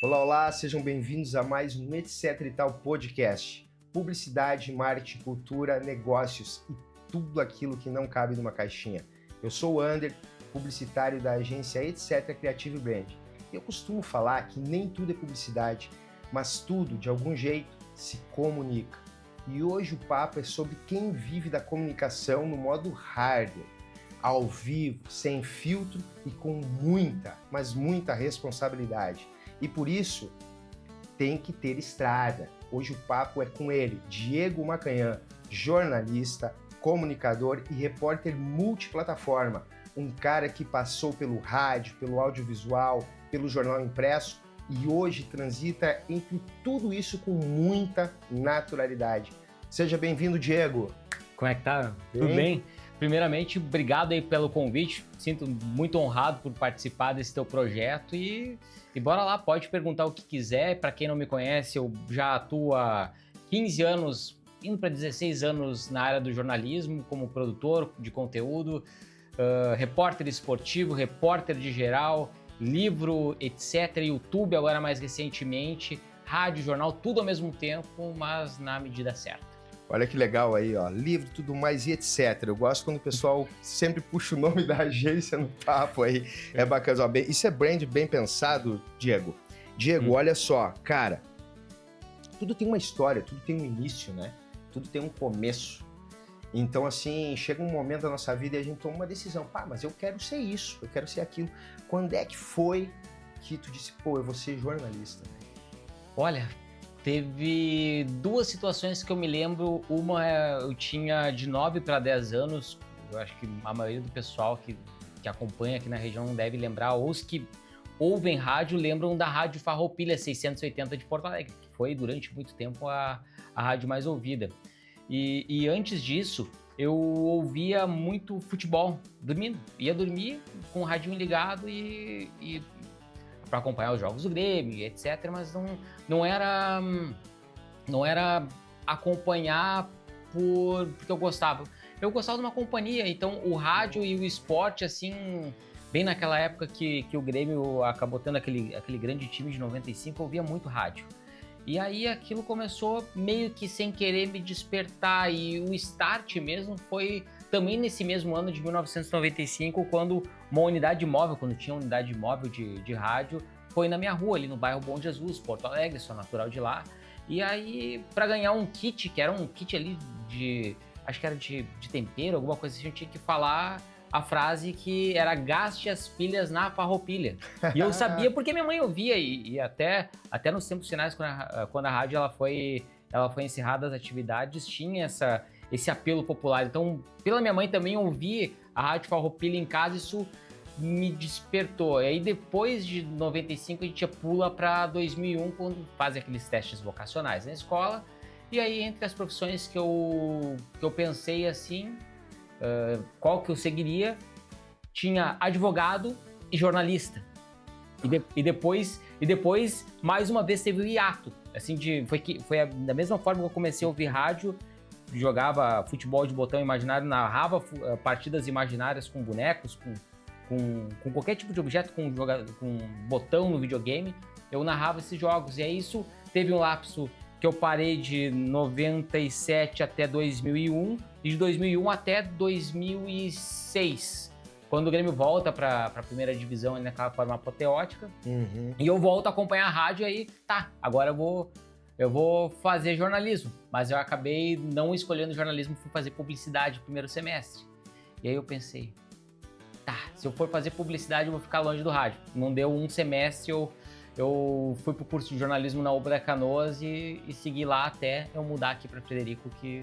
Olá, olá, sejam bem-vindos a mais um Etc e Tal podcast. Publicidade, marketing, cultura, negócios e tudo aquilo que não cabe numa caixinha. Eu sou o Ander, publicitário da agência Etc Creative Brand. Eu costumo falar que nem tudo é publicidade, mas tudo, de algum jeito, se comunica. E hoje o papo é sobre quem vive da comunicação no modo hardware, ao vivo, sem filtro e com muita, mas muita responsabilidade. E por isso, tem que ter estrada. Hoje o papo é com ele, Diego Macanhã, jornalista, comunicador e repórter multiplataforma. Um cara que passou pelo rádio, pelo audiovisual, pelo jornal impresso e hoje transita entre tudo isso com muita naturalidade. Seja bem-vindo, Diego. Como é que tá? Tudo bem? Primeiramente, obrigado aí pelo convite. Sinto muito honrado por participar desse teu projeto e bora lá, pode perguntar o que quiser. Para quem não me conhece, eu já atuo há 15 anos, indo para 16 anos na área do jornalismo, como produtor de conteúdo, repórter esportivo, repórter de geral, livro, etc. YouTube agora mais recentemente, rádio, jornal, tudo ao mesmo tempo, mas na medida certa. Olha que legal aí, ó, livro, tudo mais e etc. Eu gosto quando o pessoal sempre puxa o nome da agência no papo aí, é bacana. Ó, isso é brand bem pensado, Diego. Diego, olha só, cara, tudo tem uma história, tudo tem um início, né? Tudo tem um começo. Então, assim, chega um momento da nossa vida e a gente toma uma decisão. Pá, mas eu quero ser isso, eu quero ser aquilo. Quando é que foi que tu disse, pô, eu vou ser jornalista? Olha, teve duas situações que eu me lembro. Uma, eu tinha de 9 para 10 anos. Eu acho que a maioria do pessoal que acompanha aqui na região não deve lembrar. Ou os que ouvem rádio lembram da Rádio Farroupilha 680 de Porto Alegre, que foi durante muito tempo a rádio mais ouvida. E antes disso, eu ouvia muito futebol, dormindo. Ia dormir com o radinho ligado e para acompanhar os jogos do Grêmio, etc. Mas não era acompanhar porque eu gostava. Eu gostava de uma companhia, então o rádio e o esporte, assim, bem naquela época que o Grêmio acabou tendo aquele grande time de 95, eu ouvia muito rádio. E aí aquilo começou meio que sem querer me despertar, e o start mesmo foi também nesse mesmo ano de 1995, quando uma unidade móvel, quando tinha unidade móvel de rádio, foi na minha rua, ali no bairro Bom Jesus, Porto Alegre, sou natural de lá. E aí, para ganhar um kit, que era um kit ali acho que era de tempero, alguma coisa assim, eu tinha que falar a frase que era gaste as pilhas na Farroupilha. E eu sabia porque minha mãe ouvia, e até nos tempos finais, quando a rádio ela foi encerrada as atividades, tinha esse apelo popular. Então, pela minha mãe também ouvir a Rádio Farroupilha em casa, isso me despertou. E aí depois de 95 a gente pula para 2001, quando fazem aqueles testes vocacionais na escola. E aí entre as profissões que eu pensei assim, qual que eu seguiria, tinha advogado e jornalista. E depois mais uma vez teve o hiato. Assim, foi da mesma forma que eu comecei a ouvir rádio, jogava futebol de botão imaginário, narrava partidas imaginárias com bonecos, com qualquer tipo de objeto, com botão no videogame, eu narrava esses jogos. E aí isso teve um lapso que eu parei de 97 até 2001 e de 2001 até 2006, quando o Grêmio volta para a primeira divisão naquela forma apoteótica. E eu volto a acompanhar a rádio. Aí tá, agora eu vou fazer jornalismo, mas eu acabei não escolhendo jornalismo, fui fazer publicidade no primeiro semestre. E aí eu pensei, tá, se eu for fazer publicidade eu vou ficar longe do rádio. Não deu um semestre, eu fui pro curso de jornalismo na UBA da Canoas e segui lá até eu mudar aqui para Frederico, que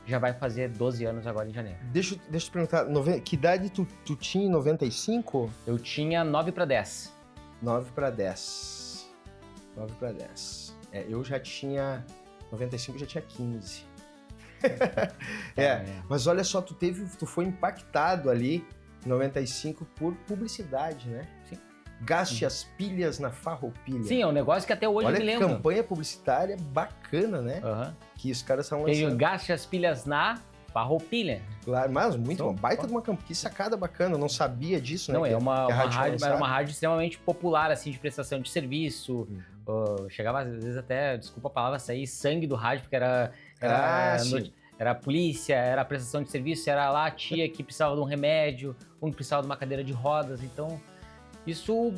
já vai fazer 12 anos agora em janeiro. Deixa eu te perguntar, que idade tu tinha em 95? Eu tinha 9 para 10. 9 para 10. Eu já tinha 95, eu já tinha 15. Mas olha só, tu foi impactado ali em 95 por publicidade, né? Sim. Gaste as pilhas na Farroupilha. Sim, é um negócio que até hoje eu me lembro. Olha, campanha publicitária bacana, né? Que os caras são lançando. Gaste as pilhas na Farroupilha. Claro, mas muito bom. Baita de uma que sacada bacana, eu não sabia disso, né? Não, é uma rádio, era uma rádio rádio extremamente popular, assim, de prestação de serviço. Chegava, às vezes, até, desculpa a palavra, sair sangue do rádio, porque era a polícia, era a prestação de serviço, era lá a tia que precisava de um remédio, um que precisava de uma cadeira de rodas. Então, isso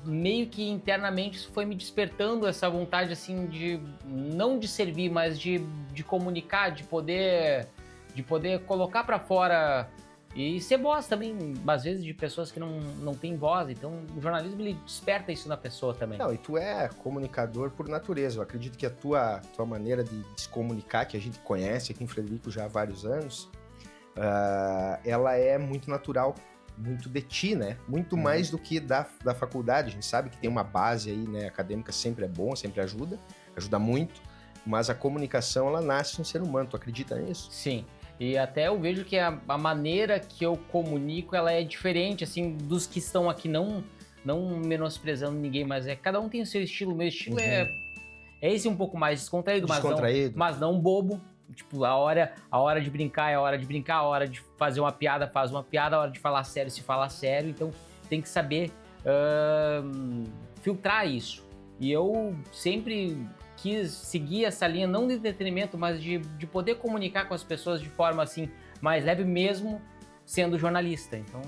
meio que internamente isso foi me despertando essa vontade, assim, de não de servir, mas de comunicar, de poder colocar para fora e ser voz também, às vezes, de pessoas que não têm voz. Então, o jornalismo, ele desperta isso na pessoa também. Não, e tu é comunicador por natureza. Eu acredito que a tua maneira de se comunicar, que a gente conhece aqui em Frederico já há vários anos, ela é muito natural, muito de ti, né? Muito mais do que da faculdade. A gente sabe que tem uma base aí, né, acadêmica, sempre é bom, sempre ajuda muito, mas a comunicação, ela nasce no ser humano. Tu acredita nisso? Sim. E até eu vejo que a maneira que eu comunico, ela é diferente, assim, dos que estão aqui, não menosprezando ninguém, mas cada um tem o seu estilo. O meu estilo é esse um pouco mais descontraído, mas não bobo. Tipo, a hora de brincar é a hora de brincar, a hora de fazer uma piada, faz uma piada, a hora de falar sério, se fala sério. Então, tem que saber filtrar isso. E eu sempre quis seguir essa linha, não de entretenimento, mas de poder comunicar com as pessoas de forma, assim, mais leve, mesmo sendo jornalista. Então,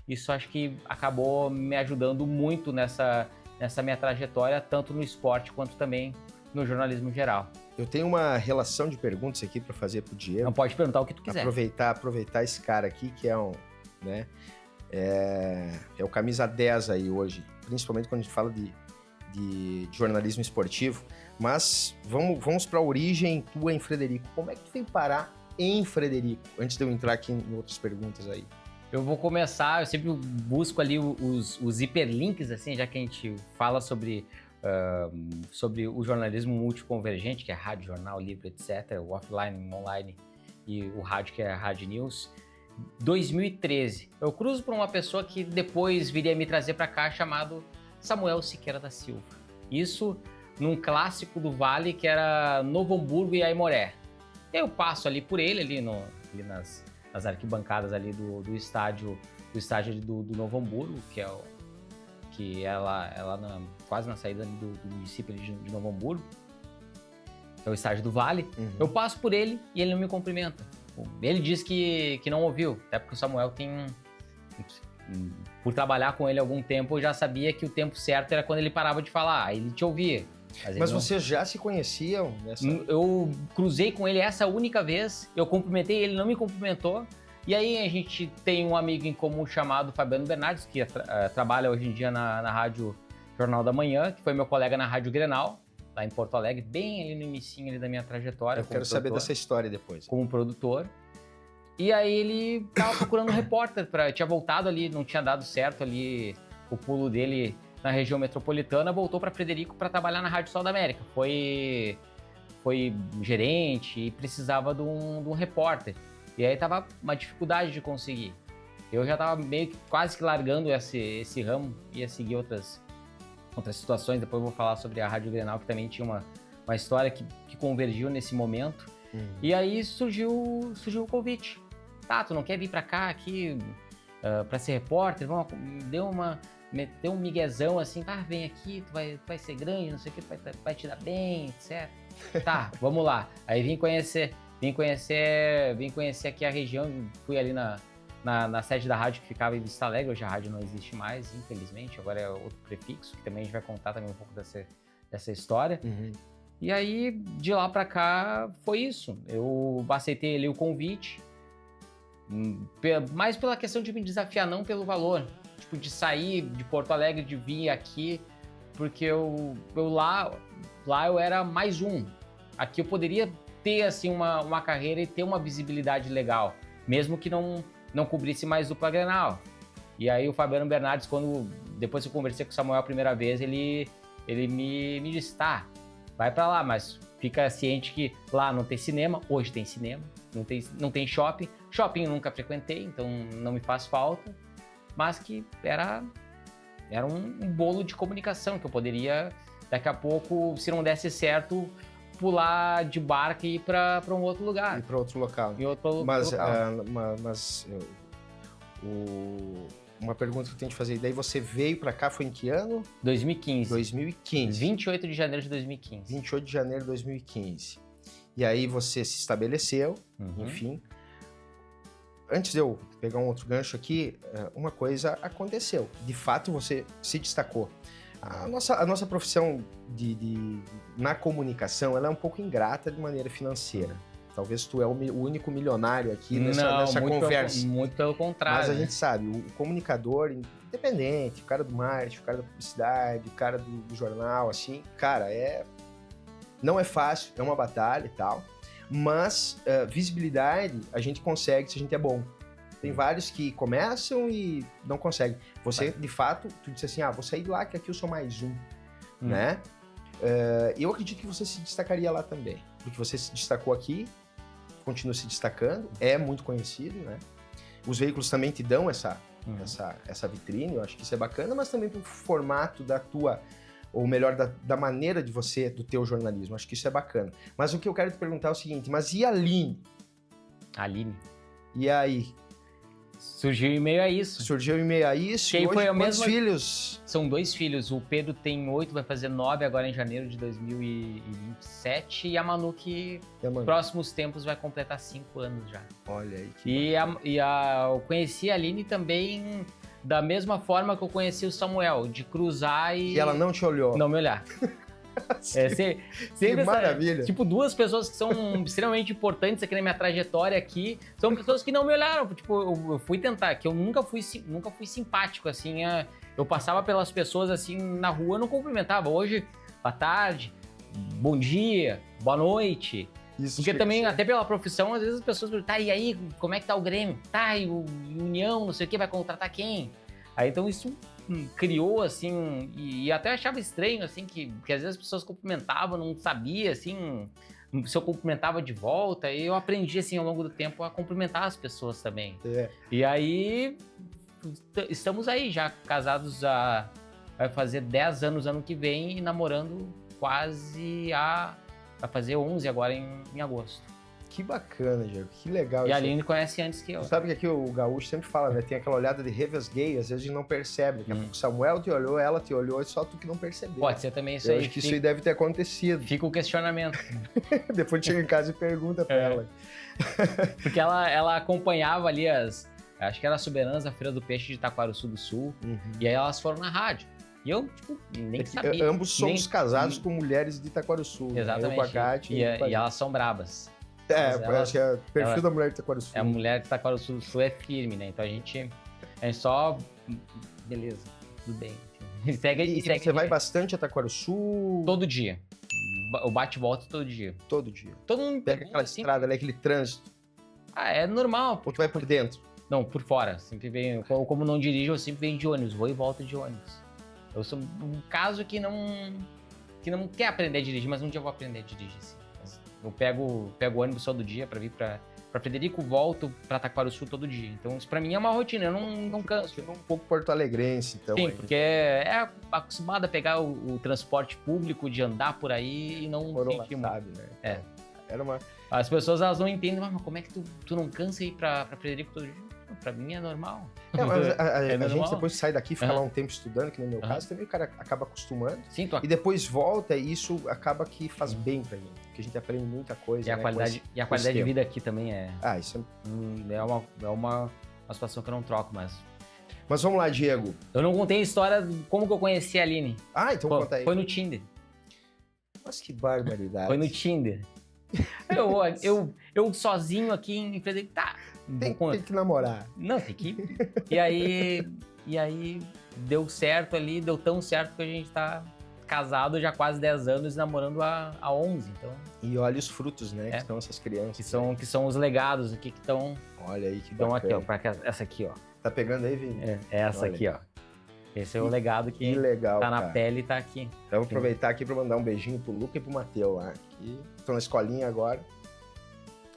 isso acho que acabou me ajudando muito nessa minha trajetória, tanto no esporte quanto também no jornalismo geral. Eu tenho uma relação de perguntas aqui para fazer pro Diego. Não, pode perguntar o que tu quiser. Aproveitar esse cara aqui, que é é o camisa 10 aí hoje, principalmente quando a gente fala de jornalismo esportivo. Mas vamos para a origem tua em Frederico. Como é que tu veio parar em Frederico? Antes de eu entrar aqui em outras perguntas aí. Eu vou começar, eu sempre busco ali os hiperlinks, assim, já que a gente fala sobre o jornalismo multiconvergente, que é rádio, jornal, livro, etc., o offline, online e o rádio, que é a Rádio News. 2013, eu cruzo por uma pessoa que depois viria me trazer para cá, chamado Samuel Siqueira da Silva. Isso num clássico do Vale, que era Novo Hamburgo e Aimoré. Eu passo ali por ele, ali nas arquibancadas ali do estádio do Novo Hamburgo, que é lá quase na saída do município de Novo Hamburgo, que é o estádio do Vale. Eu passo por ele e ele não me cumprimenta. Ele diz que não ouviu, até porque o Samuel por trabalhar com ele há algum tempo, eu já sabia que o tempo certo era quando ele parava de falar, aí ele te ouvia. Mas vocês já se conheciam? Eu cruzei com ele essa única vez, eu cumprimentei, ele não me cumprimentou. E aí a gente tem um amigo em comum chamado Fabiano Bernardes, que trabalha hoje em dia na Rádio Jornal da Manhã, que foi meu colega na Rádio Grenal, lá em Porto Alegre, bem ali no inicinho ali da minha trajetória. Eu quero saber dessa história depois. Como produtor. E aí ele tava procurando um repórter, tinha voltado ali, não tinha dado certo ali o pulo dele na região metropolitana, voltou para Frederico para trabalhar na Rádio Sol da América. Foi gerente e precisava de um repórter. E aí tava uma dificuldade de conseguir. Eu já tava meio que quase que largando esse ramo, ia seguir outras situações. Depois eu vou falar sobre a Rádio Grenal, que também tinha uma história que convergiu nesse momento. E aí surgiu o convite. Tá, tu não quer vir pra cá aqui pra ser repórter? Meteu um miguezão assim, vem aqui, tu vai ser grande, não sei o que, vai te dar bem, etc. Tá, vamos lá. Aí vim conhecer aqui a região, fui ali na sede da rádio que ficava em Vista Alegre. Hoje a rádio não existe mais, infelizmente, agora é outro prefixo, que também a gente vai contar também um pouco dessa história. E aí, de lá pra cá, foi isso. Eu aceitei ali o convite, mais pela questão de me desafiar, não pelo valor. Tipo, de sair de Porto Alegre, de vir aqui, porque eu lá eu era mais um. Aqui eu poderia ter, assim, uma carreira e ter uma visibilidade legal, mesmo que não cobrisse mais dupla Grenal. E aí o Fabiano Bernardes, depois que eu conversei com o Samuel a primeira vez, ele me disse, tá, vai pra lá, mas fica ciente que lá não tem cinema, hoje tem cinema, não tem shopping. Shopping eu nunca frequentei, então não me faz falta, mas que era um bolo de comunicação que eu poderia, daqui a pouco, se não desse certo, pular de barco e ir pra um outro lugar. Ir para outro local. Mas uma pergunta que eu tenho que fazer, daí você veio para cá, foi em que ano? 2015. 2015. 28 de janeiro de 2015. 28 de janeiro de 2015. E aí você se estabeleceu, enfim. Antes de eu pegar um outro gancho aqui, uma coisa aconteceu. De fato, você se destacou. A nossa profissão na comunicação, ela é um pouco ingrata de maneira financeira. Talvez tu é o único milionário aqui nessa conversa. Muito pelo contrário. Mas a gente sabe, o comunicador independente, o cara do marketing, o cara da publicidade, o cara do jornal, assim, cara, não é fácil, é uma batalha e tal, mas visibilidade a gente consegue se a gente é bom. Tem vários que começam e não conseguem. Você, de fato, tu disse assim, vou sair de lá que aqui eu sou mais um, né? Eu acredito que você se destacaria lá também, porque você se destacou aqui, continua se destacando, é muito conhecido, né? Os veículos também te dão essa vitrine, eu acho que isso é bacana, mas também pro formato da tua, ou melhor, da maneira de você, do teu jornalismo, acho que isso é bacana. Mas o que eu quero te perguntar é o seguinte, mas e a Aline? Aline? E aí? Surgiu em meio a isso. Surgiu em meio a isso. Quem e hoje, foi quantos filhos? São 2 filhos. O Pedro tem 8, vai fazer 9 agora em janeiro de 2027. E a Manu que nos próximos tempos vai completar 5 anos já. Olha aí. Eu conheci a Aline também da mesma forma que eu conheci o Samuel, de cruzar e... E ela não te olhou? Não me olhar. Sempre que maravilha. Tipo, 2 pessoas que são extremamente importantes aqui na minha trajetória aqui, são pessoas que não me olharam. Tipo, eu fui tentar, que eu nunca fui simpático, assim. Eu passava pelas pessoas, assim, na rua, não cumprimentava. Hoje, boa tarde, bom dia, boa noite. Isso. Porque também, até pela profissão, às vezes as pessoas perguntam, tá, e aí, como é que tá o Grêmio? Tá, e o União, não sei o que, vai contratar quem? Aí, então, isso criou, assim, e até achava estranho, assim, que às vezes as pessoas cumprimentavam, não sabia, assim, se eu cumprimentava de volta, e eu aprendi, assim, ao longo do tempo a cumprimentar as pessoas também. E aí, estamos aí já, casados vai fazer 10 anos ano que vem, e namorando quase vai fazer 11 agora em agosto. Que bacana, Diego, que legal. E a Aline conhece antes que eu. Tu sabe que aqui o gaúcho sempre fala, né? Tem aquela olhada de revés gay, às vezes a gente não percebe. Daqui a pouco o Samuel te olhou, ela te olhou, é só tu que não percebeu. Pode ser também isso aí. Eu acho que isso aí deve ter acontecido. Fica o questionamento. Depois chega em casa e pergunta pra ela. Porque ela acompanhava ali acho que era a Soberança, a Feira do Peixe de Taquarussu do Sul, e aí elas foram na rádio. E eu, tipo, nem sabia. Ambos somos casados com mulheres de Taquarussu. Exatamente. Eu com a Kátia e elas são brabas. Acho que é o perfil da mulher de Taquarussu. A mulher de Taquarussu do Sul é firme, né? Então a gente só... Beleza, tudo bem. E você vai bastante a Taquarussu? Todo dia. O bate e volta todo dia. Todo dia. Todo mundo pega aquela estrada ali, aquele trânsito. É normal. Ou tu vai por dentro? Não, por fora. Sempre venho. Como não dirijo, eu sempre venho de ônibus. Vou e volto de ônibus. Eu sou um caso que não quer aprender a dirigir, mas um dia eu vou aprender a dirigir, sim. Eu pego o ônibus todo dia pra vir pra Frederico, volto pra Taquarussu todo dia. Então isso pra mim é uma rotina, eu não canso. Um pouco porto-alegrense, então. Sim, aí. Porque é acostumado a pegar o transporte público, de andar por aí e não sentir muito. Sabe, né? Era uma... As pessoas, elas não entendem, mas como é que tu não cansa ir pra Frederico todo dia? Pra mim é normal. Mas a gente depois sai daqui, fica lá um tempo estudando, que no meu caso, também o cara acaba acostumando. Sim, e depois volta e isso acaba que faz bem pra gente. Porque a gente aprende muita coisa. E a qualidade de vida aqui também é... isso é uma situação que eu não troco mais. Mas vamos lá, Diego. Eu não contei a história de como que eu conheci a Aline. Então conta aí. Foi no Tinder. Mas que barbaridade. Foi no Tinder. Eu sozinho aqui em Frederico, tem que namorar. Não, tem que... E aí deu certo ali, deu tão certo que a gente tá casado já há quase 10 anos e namorando há 11, então... E olha os frutos, né, que são essas crianças. Que são os legados aqui que estão... Olha aí que bacana. Então aqui, ó, essa aqui, ó. Tá pegando aí, Vini? Essa olha aqui, ó. Esse é o legado que legal, tá na pele e tá aqui. Então, vou aproveitar aqui para mandar um beijinho pro Luca e pro Matheus lá, que estão na escolinha agora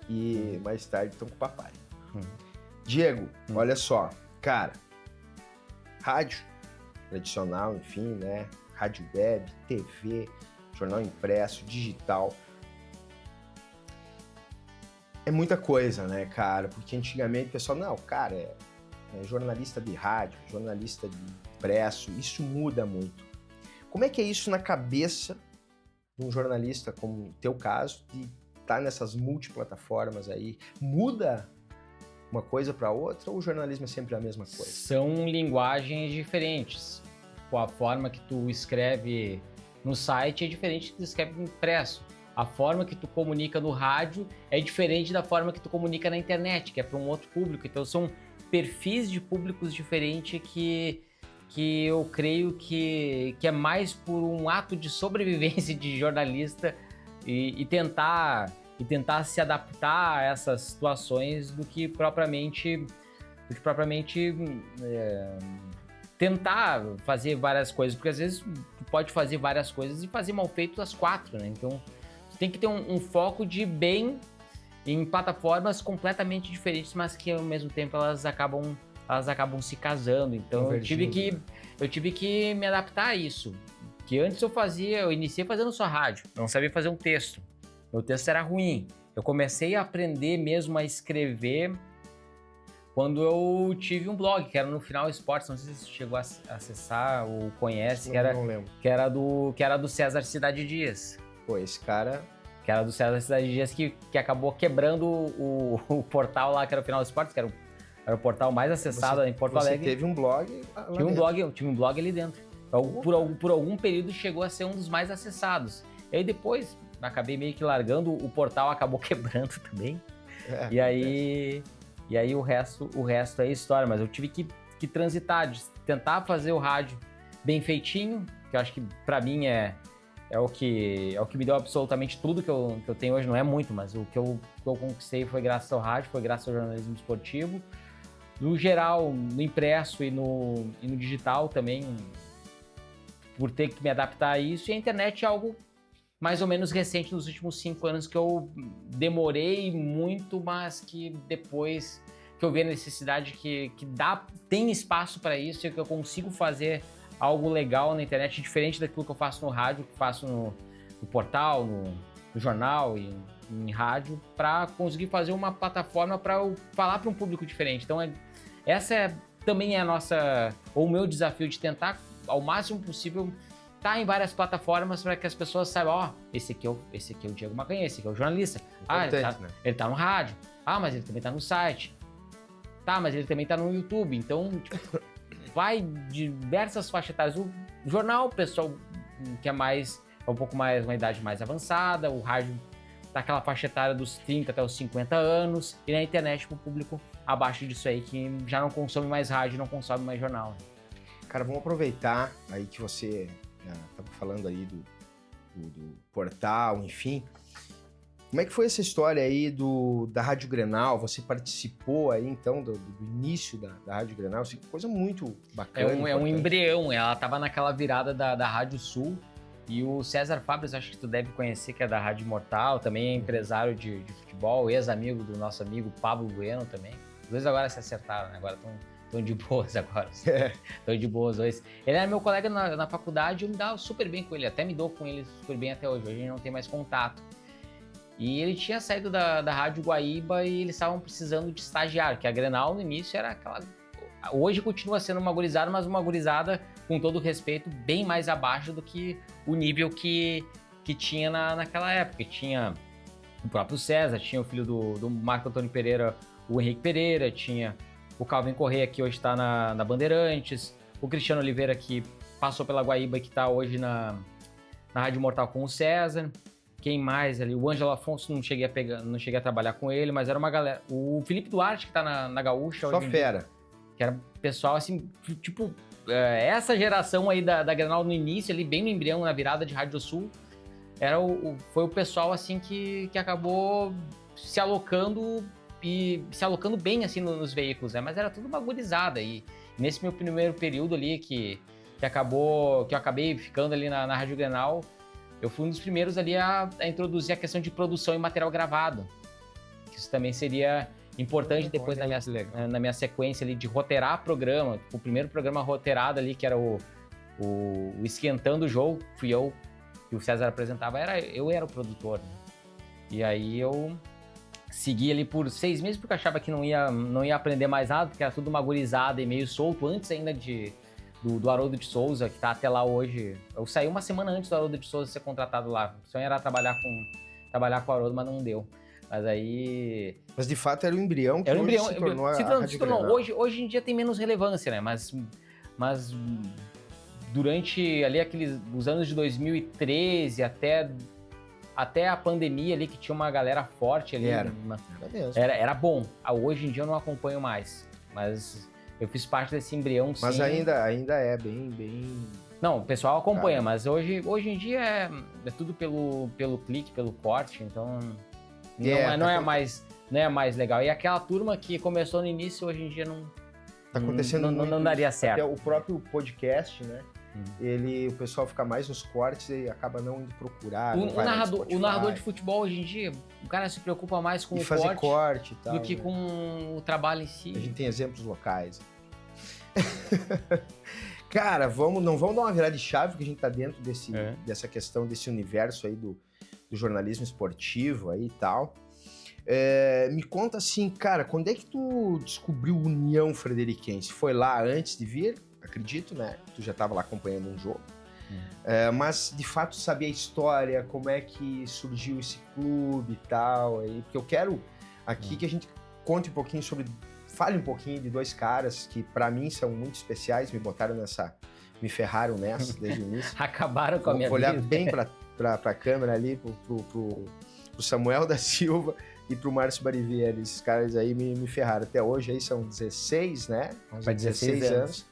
e mais tarde estão com o papai. Diego, olha só, cara, rádio tradicional, enfim, né? Rádio web, TV, jornal impresso, digital. É muita coisa, né, cara? Porque antigamente o pessoal, não, cara, é jornalista de rádio, jornalista de impresso, isso muda muito. Como é que é isso na cabeça de um jornalista, como o teu caso, de estar nessas multiplataformas aí? Muda uma coisa para outra ou o jornalismo é sempre a mesma coisa? São linguagens diferentes. A forma que tu escreve no site é diferente que tu escreve no impresso. A forma que tu comunica no rádio é diferente da forma que tu comunica na internet, que é para um outro público. Então são perfis de públicos diferentes que eu creio que é mais por um ato de sobrevivência de jornalista e tentar se adaptar a essas situações do que propriamente tentar fazer várias coisas, porque às vezes tu pode fazer várias coisas e fazer mal feito as 4, né? Então tu tem que ter um foco de bem em plataformas completamente diferentes, mas que ao mesmo tempo elas acabam se casando. Então eu tive que me adaptar a isso. Que antes eu iniciei fazendo só rádio, não sabia fazer um texto. Meu texto era ruim. Eu comecei a aprender mesmo a escrever quando eu tive um blog, que era no Final Esportes, não sei se você chegou a acessar ou conhece, Não lembro. que era do César Cidade Dias. Pô, esse cara... Que era do César Cidade Dias que acabou quebrando o portal lá, que era o Final Esportes, que era o portal mais acessado em Porto Alegre. Você teve um blog lá dentro. Tive um blog ali dentro. Por algum período chegou a ser um dos mais acessados. E aí depois, acabei meio que largando, o portal acabou quebrando também. E aí o resto é história. Mas eu tive que transitar, de tentar fazer o rádio bem feitinho, que eu acho que pra mim é o que me deu absolutamente tudo que eu tenho hoje. Não é muito, mas o que eu conquistei foi graças ao rádio, foi graças ao jornalismo esportivo. No geral, no impresso e no digital também, por ter que me adaptar a isso. E a internet é algo mais ou menos recente, nos últimos 5 anos, que eu demorei muito, mas que depois que eu vi a necessidade que tem espaço para isso e que eu consigo fazer algo legal na internet, diferente daquilo que eu faço no rádio, que faço no portal, no jornal e em rádio, para conseguir fazer uma plataforma para eu falar para um público diferente. Então, também é o meu desafio de tentar, ao máximo possível, estar em várias plataformas para que as pessoas saibam, esse aqui é o Diego Macanha, esse aqui é o jornalista. Ele tá no rádio. Mas ele também tá no site. Mas ele também tá no YouTube. Então, vai diversas faixas etárias. O jornal, o pessoal que é um pouco mais, uma idade mais avançada. O rádio tá aquela faixa etária dos 30 até os 50 anos. E na internet, pro público abaixo disso aí, que já não consome mais rádio, não consome mais jornal. Cara, vamos aproveitar aí que você estava falando aí do portal, enfim. Como é que foi essa história aí da Rádio Grenal? Você participou aí, então, do início da Rádio Grenal? Isso é coisa muito bacana. É um embrião. Ela estava naquela virada da Rádio Sul. E o César Fabres, acho que tu deve conhecer, que é da Rádio Imortal, também é empresário de futebol, ex-amigo do nosso amigo Pablo Bueno também. Os dois agora se acertaram, né? Agora estão de boas agora. Estão de boas dois. Ele era meu colega na faculdade e eu me dava super bem com ele. Até me dou com ele super bem até hoje. Hoje a gente não tem mais contato. E ele tinha saído da Rádio Guaíba e eles estavam precisando de estagiário, que a Grenal no início era aquela... Hoje continua sendo uma gurizada, mas uma gurizada, com todo respeito, bem mais abaixo do que o nível que tinha naquela época. Tinha o próprio César, tinha o filho do Marco Antônio Pereira, o Henrique Pereira, tinha o Calvin Corrêa, que hoje está na Bandeirantes, o Cristiano Oliveira, que passou pela Guaíba e que está hoje na Rádio Mortal com o César. Quem mais ali? O Ângelo Afonso, não cheguei a trabalhar com ele, mas era uma galera. O Felipe Duarte, que tá na Gaúcha. Só fera. Que era pessoal, assim, tipo... essa geração aí da Grenal no início, ali bem no embrião, na virada de Rádio Sul, foi o pessoal, assim, que acabou se alocando bem, assim, nos veículos, né? Mas era tudo uma gurizada. E nesse meu primeiro período ali, que eu acabei ficando ali na Rádio Grenal, eu fui um dos primeiros ali a introduzir a questão de produção e material gravado. Isso também seria importante depois na minha sequência ali de roteirar programa. O primeiro programa roteirado ali, que era o Esquentando o Jogo, fui eu, que o César apresentava, eu era o produtor, né? E aí eu segui ali por 6 meses, porque eu achava que não ia aprender mais nada, porque era tudo uma gurizada e meio solto, antes ainda do Haroldo de Souza, que tá até lá hoje. Eu saí uma semana antes do Haroldo de Souza ser contratado lá. O sonho era trabalhar com o Haroldo, mas não deu. Mas aí... Mas de fato era o embrião que era hoje se tornou a Rádio Grenal. Hoje em dia tem menos relevância, né? Mas durante ali os anos de 2013 até a pandemia ali, que tinha uma galera forte ali. Era mesmo. Era bom. Hoje em dia eu não acompanho mais, mas eu fiz parte desse embrião, sim. Mas ainda é bem... Não, o pessoal acompanha, mas hoje em dia é tudo pelo clique, pelo corte, então não é mais legal. E aquela turma que começou no início, hoje em dia tá acontecendo não daria certo. Até o próprio podcast, né? O pessoal fica mais nos cortes e acaba não indo procurar. O narrador de futebol hoje em dia, o cara se preocupa mais com o fazer corte e tal, do que com o trabalho em si. A gente tem exemplos locais. Cara, não vamos dar uma virada de chave, porque a gente tá dentro dessa questão, desse universo aí do jornalismo esportivo aí e tal. Me conta assim, cara, quando é que tu descobriu União Frederiquense? Foi lá antes de vir? Acredito, né? Tu já estava lá acompanhando um jogo. Mas, de fato, saber a história, como é que surgiu esse clube e tal. Aí, porque eu quero aqui que a gente conte um pouquinho fale um pouquinho de 2 caras que, para mim, são muito especiais. Me ferraram nessa desde o início. Acabaram com a minha vida. Vou olhar vida. bem pra câmera ali, pro Samuel da Silva e pro Márcio Barivieri. Esses caras aí me ferraram. Até hoje aí são 16, né? Faz 16 anos.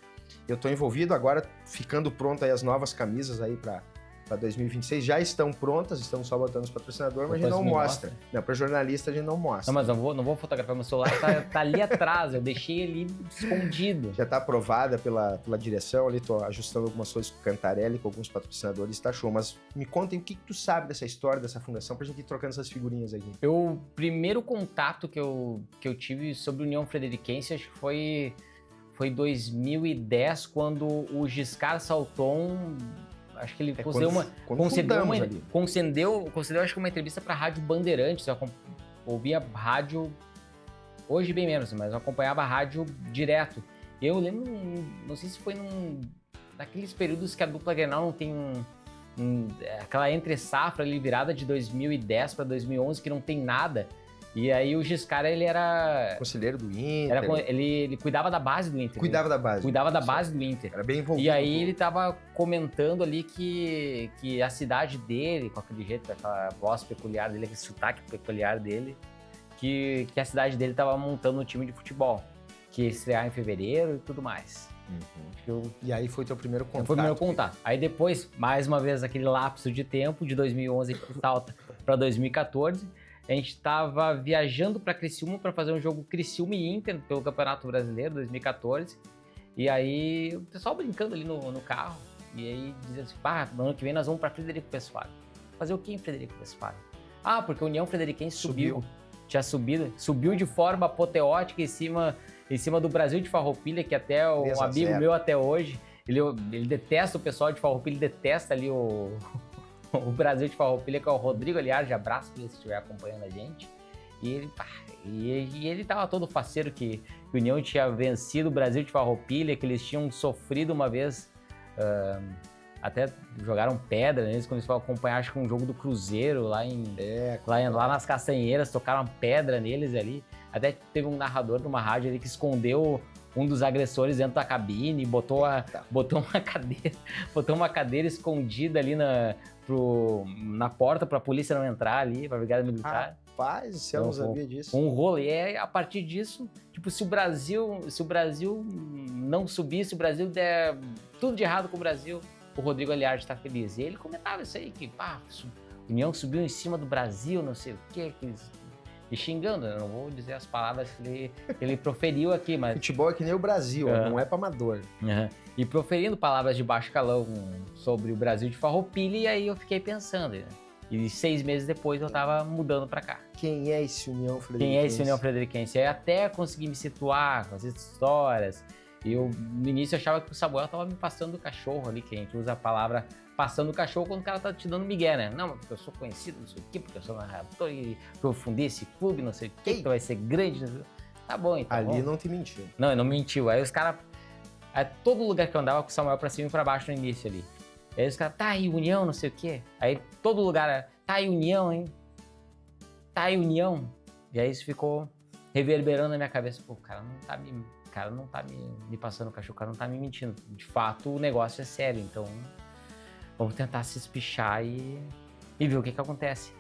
Eu tô envolvido agora, ficando pronto aí as novas camisas aí pra 2026. Já estão prontas, estamos só botando os patrocinadores, mas a gente não mostra. Não, pra jornalista a gente não mostra. Não, mas não vou fotografar, meu celular tá ali atrás, eu deixei ele escondido. Já tá aprovada pela direção ali, tô ajustando algumas coisas com o Cantarelli, com alguns patrocinadores, tá show. Mas me conta aí, o que tu sabe dessa história, dessa fundação, pra gente ir trocando essas figurinhas aqui. O primeiro contato que eu tive sobre União Frederiquense, acho que foi 2010, quando o Giscard Salton, acho que ele concedeu acho que uma entrevista para a Rádio Bandeirantes. Eu ouvia rádio, hoje bem menos, mas eu acompanhava a rádio direto. Eu lembro, não sei se foi naqueles períodos que a dupla Grenal não tem aquela entre-safra ali virada de 2010 para 2011, que não tem nada. E aí o Giscard, ele era... conselheiro do Inter. Ele cuidava da base do Inter. Cuidava da base do Inter. Era bem envolvido. E aí ele tava comentando ali que a cidade dele, com aquele jeito, aquela voz peculiar dele, aquele sotaque peculiar dele, que a cidade dele tava montando um time de futebol, que ia estrear em fevereiro e tudo mais. E aí foi teu primeiro contato? Foi o primeiro contato. Aí depois, mais uma vez, aquele lapso de tempo, de 2011 salta para 2014... A gente estava viajando para Criciúma para fazer um jogo Criciúma e Inter pelo Campeonato Brasileiro 2014. E aí o pessoal brincando ali no carro. E aí dizendo assim, no ano que vem nós vamos para Frederico Westphalen. Fazer o que em Frederico Westphalen? Porque a União Frederiquense subiu. Tinha subiu de forma apoteótica em cima do Brasil de Farroupilha, que até um amigo meu até hoje, ele detesta o pessoal de Farroupilha, ele detesta ali o Brasil de Farroupilha, que é o Rodrigo Aliar, de abraço pra ele se estiver acompanhando a gente. E ele tava todo faceiro que a União tinha vencido o Brasil de Farroupilha, que eles tinham sofrido uma vez, até jogaram pedra neles quando eles foram acompanhar, acho que um jogo do Cruzeiro lá nas Castanheiras, tocaram pedra neles ali. Até teve um narrador de uma rádio ali que escondeu um dos agressores dentro da cabine, botou uma cadeira escondida ali na porta para a polícia não entrar ali, para a brigada militar. Rapaz, eu não sabia disso. Um rolo. E a partir disso, tipo, se o Brasil não subir, se o Brasil der tudo de errado com o Brasil, o Rodrigo Aliar está feliz. E ele comentava isso aí, que a União subiu em cima do Brasil, não sei o quê, e xingando, eu não vou dizer as palavras que ele proferiu aqui, mas... Futebol é que nem o Brasil, não é para amador. E proferindo palavras de baixo calão sobre o Brasil de Farroupilha, e aí eu fiquei pensando, né? E 6 meses depois eu tava mudando para cá. Quem é esse União Frederiquense? Aí até consegui me situar com as histórias. Eu, no início, achava que o Samuel tava me passando o cachorro ali, que a gente usa a palavra passando o cachorro quando o cara tá te dando migué, né? Não, porque eu sou conhecido, não sei o quê, porque eu sou narrador e eu fundei esse clube, não sei o quê, que vai ser grande. Tá bom, então. Ali vamos. não te mentiu. Não, não mentiu. Aí os caras... todo lugar que eu andava com o Samuel pra cima e pra baixo no início ali. Aí os caras, tá aí, União, não sei o quê. Aí todo lugar, tá aí, União, hein? Tá aí, União. E aí isso ficou reverberando na minha cabeça. Pô, o cara não tá me passando o cachorro, o cara não tá me mentindo. De fato, o negócio é sério, então vamos tentar se espichar e ver o que acontece.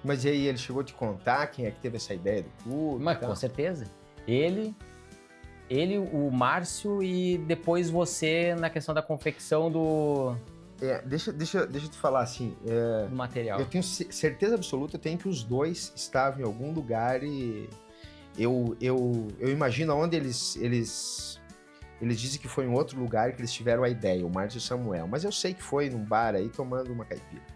Mas e aí, ele chegou a te contar quem é que teve essa ideia do clube? Mas com certeza. Ele, o Márcio e depois você na questão da confecção do Deixa eu te falar assim. do material. Eu tenho certeza absoluta, que os dois estavam em algum lugar e eu imagino onde eles dizem que foi em outro lugar que eles tiveram a ideia, o Márcio e o Samuel. Mas eu sei que foi num bar aí tomando uma caipira.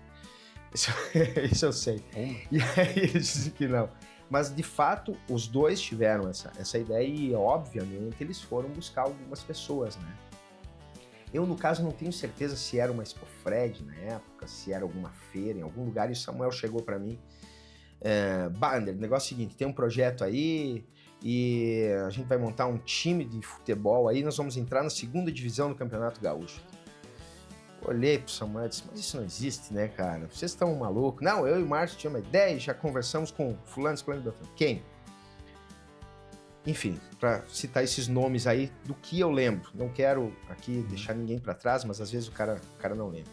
Isso eu sei. E aí eles dizem que não. Mas, de fato, os dois tiveram essa ideia e, obviamente, eles foram buscar algumas pessoas, né? Eu, no caso, não tenho certeza se era uma Expofred na época, se era alguma feira em algum lugar, e o Samuel chegou para mim. Bander, o negócio é o seguinte, tem um projeto aí e a gente vai montar um time de futebol aí, nós vamos entrar na 2ª divisão do Campeonato Gaúcho. Olhei pro Samuel e disse, mas isso não existe, né, cara? Vocês estão malucos? Não, eu e o Márcio tínhamos uma ideia, já conversamos com fulano, fulano, quem? Enfim, para citar esses nomes aí do que eu lembro. Não quero aqui deixar ninguém para trás, mas às vezes o cara não lembra.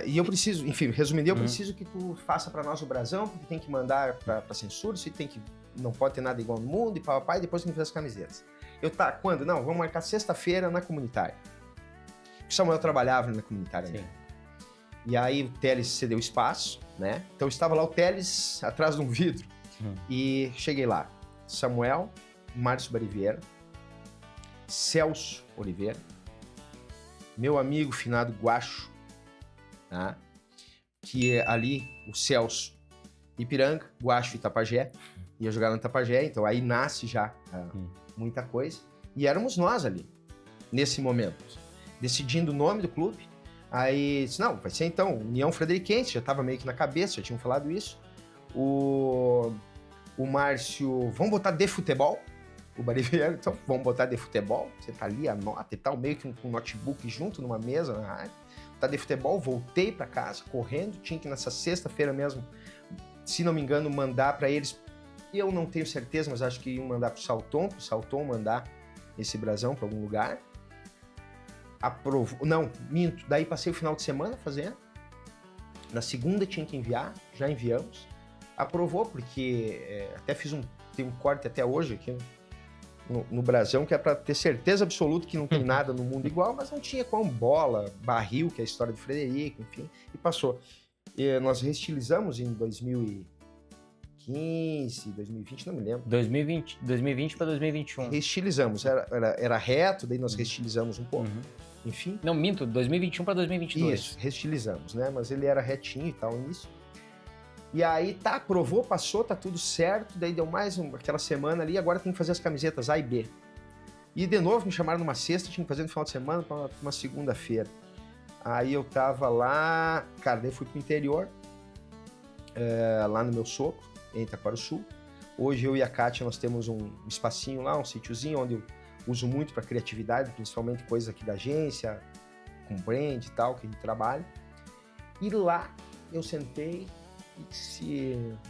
E eu preciso, enfim, resumindo, eu preciso que tu faça para nós o brasão, porque tem que mandar para censura, não pode ter nada igual no mundo, e papai, depois tem que fazer as camisetas. Quando? Não, vamos marcar sexta-feira na comunitária. O Samuel trabalhava na comunitária, né? E aí o Teles cedeu espaço, né? Então estava lá o Teles atrás de um vidro. E cheguei lá. Samuel, Márcio Bariveira, Celso Oliveira, meu amigo finado Guacho, tá? Que ali o Celso Ipiranga, Guacho e Itapajé, ia jogar no Itapajé, então aí nasce já muita coisa. E éramos nós ali, nesse momento, decidindo o nome do clube. Aí disse, não, vai ser então União Frederiquense, já estava meio que na cabeça, já tinham falado isso. O Márcio, vamos botar de futebol? O Bariveira, então vamos botar de futebol? Você tá ali, anota e tal, meio que com um notebook junto numa mesa na rádio. Tá de futebol, voltei para casa correndo, tinha que nessa sexta-feira mesmo, se não me engano, mandar para eles. Eu não tenho certeza, mas acho que iam mandar pro Salton mandar esse brasão para algum lugar. Aprovou, não, minto, daí passei o final de semana fazendo. Na segunda tinha que enviar, já enviamos. Aprovou, porque até tem um corte até hoje aqui no brasão, que é para ter certeza absoluta que não tem nada no mundo igual, mas não tinha como bola, barril, que é a história de Frederico, enfim, e passou. E nós reestilizamos em 2015, 2020, não me lembro. 2020 para 2021. Reestilizamos, era reto, daí nós reestilizamos um pouco, enfim. Não, minto, 2021 para 2022. Isso, reestilizamos, né, mas ele era retinho e tal, nisso. E aí, aprovou, passou, tá tudo certo, daí deu mais aquela semana ali, agora tem que fazer as camisetas A e B. E de novo me chamaram numa sexta, tinha que fazer no final de semana para uma segunda-feira. Aí eu tava lá, cara, daí fui pro interior, lá no meu sogro, em Itaquaruçu. Hoje eu e a Kátia, nós temos um espacinho lá, um sítiozinho, onde eu uso muito para criatividade, principalmente coisas aqui da agência, com brand e tal, que a gente trabalha. E lá eu sentei,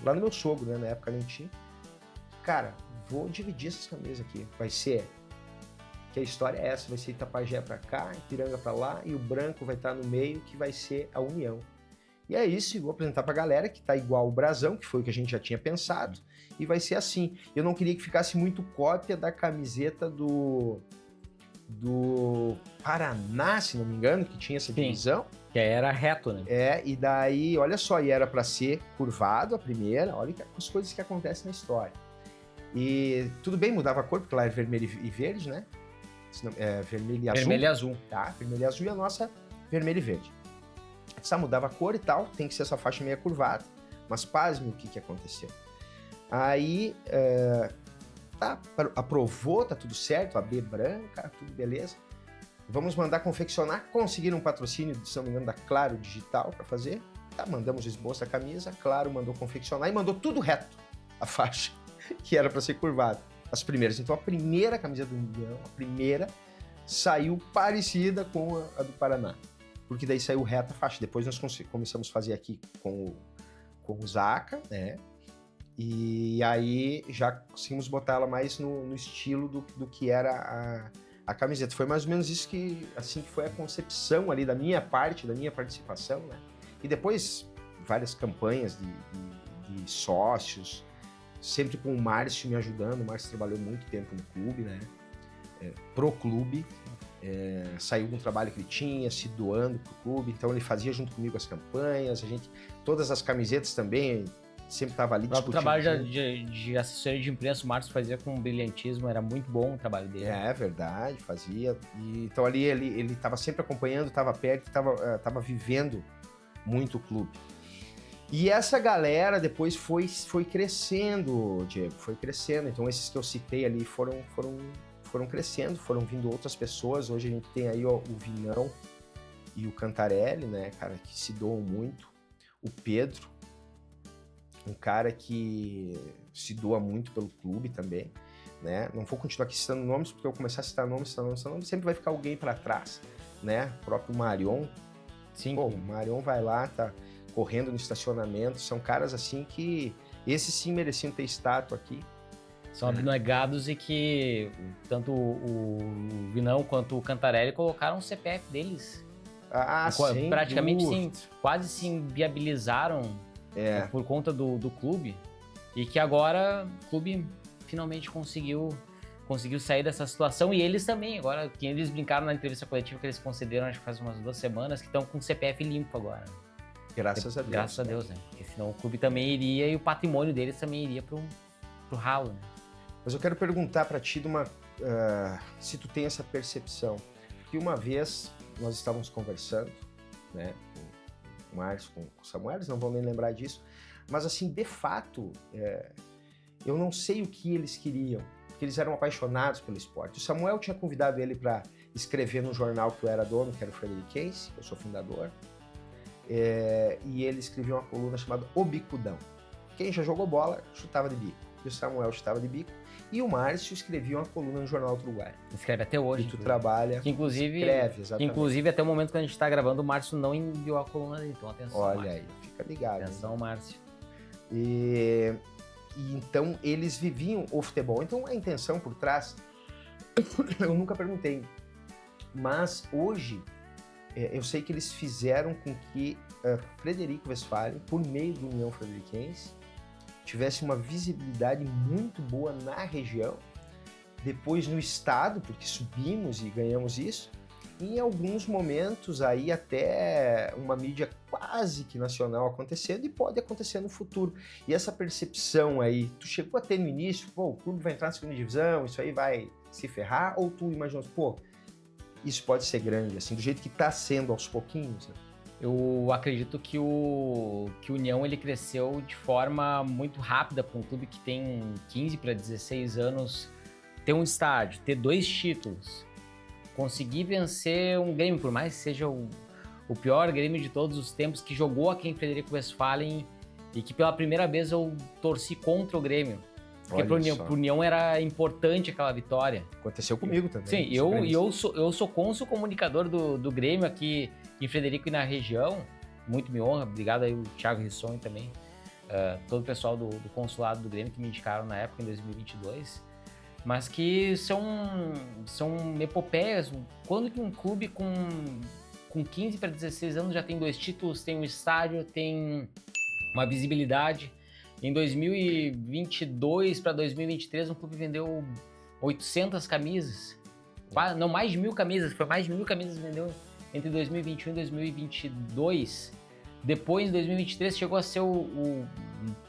lá no meu sogro, né, na época nem tinha, cara, vou dividir essas camisas aqui, vai ser, que a história é essa, vai ser Itapajé pra cá, Ipiranga pra lá, e o branco vai estar no meio, que vai ser a União. E é isso, e vou apresentar pra galera que tá igual o brasão, que foi o que a gente já tinha pensado, e vai ser assim. Eu não queria que ficasse muito cópia da camiseta do Paraná, se não me engano, que tinha essa divisão. Que era reto, né? E daí, olha só, e era para ser curvado a primeira, olha as coisas que acontecem na história. E tudo bem, mudava a cor, porque lá é vermelho e verde, né? Vermelho e azul. Vermelho e azul. Tá, vermelho e azul, e a nossa vermelho e verde. Só mudava a cor e tal, tem que ser essa faixa meio curvada, mas pasme o que aconteceu. Aí, aprovou, tá tudo certo, a B branca, tudo beleza. vamos mandar confeccionar, conseguiram um patrocínio, se não me engano, da Claro Digital para fazer. Tá, mandamos o esboço da camisa, Claro mandou confeccionar e mandou tudo reto, a faixa, que era para ser curvada. As primeiras. Então a primeira camisa do União, a primeira, saiu parecida com a do Paraná. Porque daí saiu reta a faixa. Depois nós começamos a fazer aqui com o Zaca, né? E aí já conseguimos botar ela mais no estilo do que era a camiseta. Foi mais ou menos isso que foi a concepção ali da minha parte, da minha participação, né? E depois várias campanhas de sócios, sempre com o Márcio me ajudando. O Márcio trabalhou muito tempo no clube, né? Pro clube. Saiu de um trabalho que ele tinha, se doando pro clube. Então ele fazia junto comigo as campanhas, todas as camisetas também, sempre estava ali discutindo. O trabalho de assessoria de imprensa, o Márcio fazia com brilhantismo, era muito bom o trabalho dele. É verdade, fazia. Então ali ele estava sempre acompanhando, estava perto, estava vivendo muito o clube. E essa galera depois foi crescendo, Diego, foi crescendo. Então esses que eu citei ali foram crescendo, foram vindo outras pessoas. Hoje a gente tem aí o Vinão e o Cantarelli, né, cara, que se doam muito. O Pedro, um cara que se doa muito pelo clube também, né? Não vou continuar aqui citando nomes, porque eu começar a citar nomes, sempre vai ficar alguém para trás, né? O próprio Marion. Sim. Pô, o Marion vai lá, tá correndo no estacionamento. São caras assim que esses sim mereciam ter estátua aqui. São abnegados e que tanto o Vinão quanto o Cantarelli colocaram o CPF deles. Praticamente quase se inviabilizaram por conta do clube. E que agora o clube finalmente conseguiu sair dessa situação. E eles também, agora, que eles brincaram na entrevista coletiva que eles concederam, acho que faz umas 2 semanas, que estão com o CPF limpo agora. Graças a Deus. Graças a Deus, né? Porque senão o clube também iria e o patrimônio deles também iria pro ralo, né? Mas eu quero perguntar para ti se tu tem essa percepção. Que uma vez nós estávamos conversando, né, com o Márcio, com o Samuel, eles não vão nem lembrar disso, mas assim, de fato, eu não sei o que eles queriam, porque eles eram apaixonados pelo esporte. O Samuel tinha convidado ele para escrever no jornal que eu era dono, que era o Frederiquense, eu sou fundador, e ele escrevia uma coluna chamada O Bicudão. Quem já jogou bola, chutava de bico. E o Samuel chutava de bico. E o Márcio escrevia uma coluna no Jornal do Uruguai. Escreve até hoje. E tu trabalha, escreve, exatamente. Inclusive, até o momento que a gente está gravando, o Márcio não enviou a coluna dele. Então, atenção, olha Márcio. Aí, fica ligado. Atenção, Márcio. E então, eles viviam o futebol. Então, a intenção por trás, eu nunca perguntei. Mas, hoje, eu sei que eles fizeram com que Frederico Westphalen, por meio do União Frederiquense, tivesse uma visibilidade muito boa na região, depois no estado, porque subimos e ganhamos isso, e em alguns momentos aí até uma mídia quase que nacional acontecendo, e pode acontecer no futuro. E essa percepção aí, tu chegou a ter no início, o clube vai entrar na segunda divisão, isso aí vai se ferrar, ou tu imaginou, isso pode ser grande, assim, do jeito que está sendo aos pouquinhos, né? Eu acredito que o União ele cresceu de forma muito rápida para um clube que tem 15 para 16 anos, ter um estádio, ter 2 títulos, conseguir vencer um Grêmio, por mais que seja o pior Grêmio de todos os tempos, que jogou aqui em Frederico Westphalen e que pela primeira vez eu torci contra o Grêmio. Porque pro União era importante aquela vitória. Aconteceu comigo também. Sim, eu sou cônsul comunicador do Grêmio aqui em Frederico e na região. Muito me honra. Obrigado aí o Thiago Rissoni também. Todo o pessoal do consulado do Grêmio que me indicaram na época, em 2022. Mas que são epopeias. Quando que um clube com 15 para 16 anos já tem 2 títulos, tem um estádio, tem uma visibilidade. Em 2022 para 2023, um clube vendeu 800 camisas. Não, mais de 1.000 camisas. Foi mais de 1.000 camisas que vendeu entre 2021 e 2022. Depois, em 2023, chegou a ser,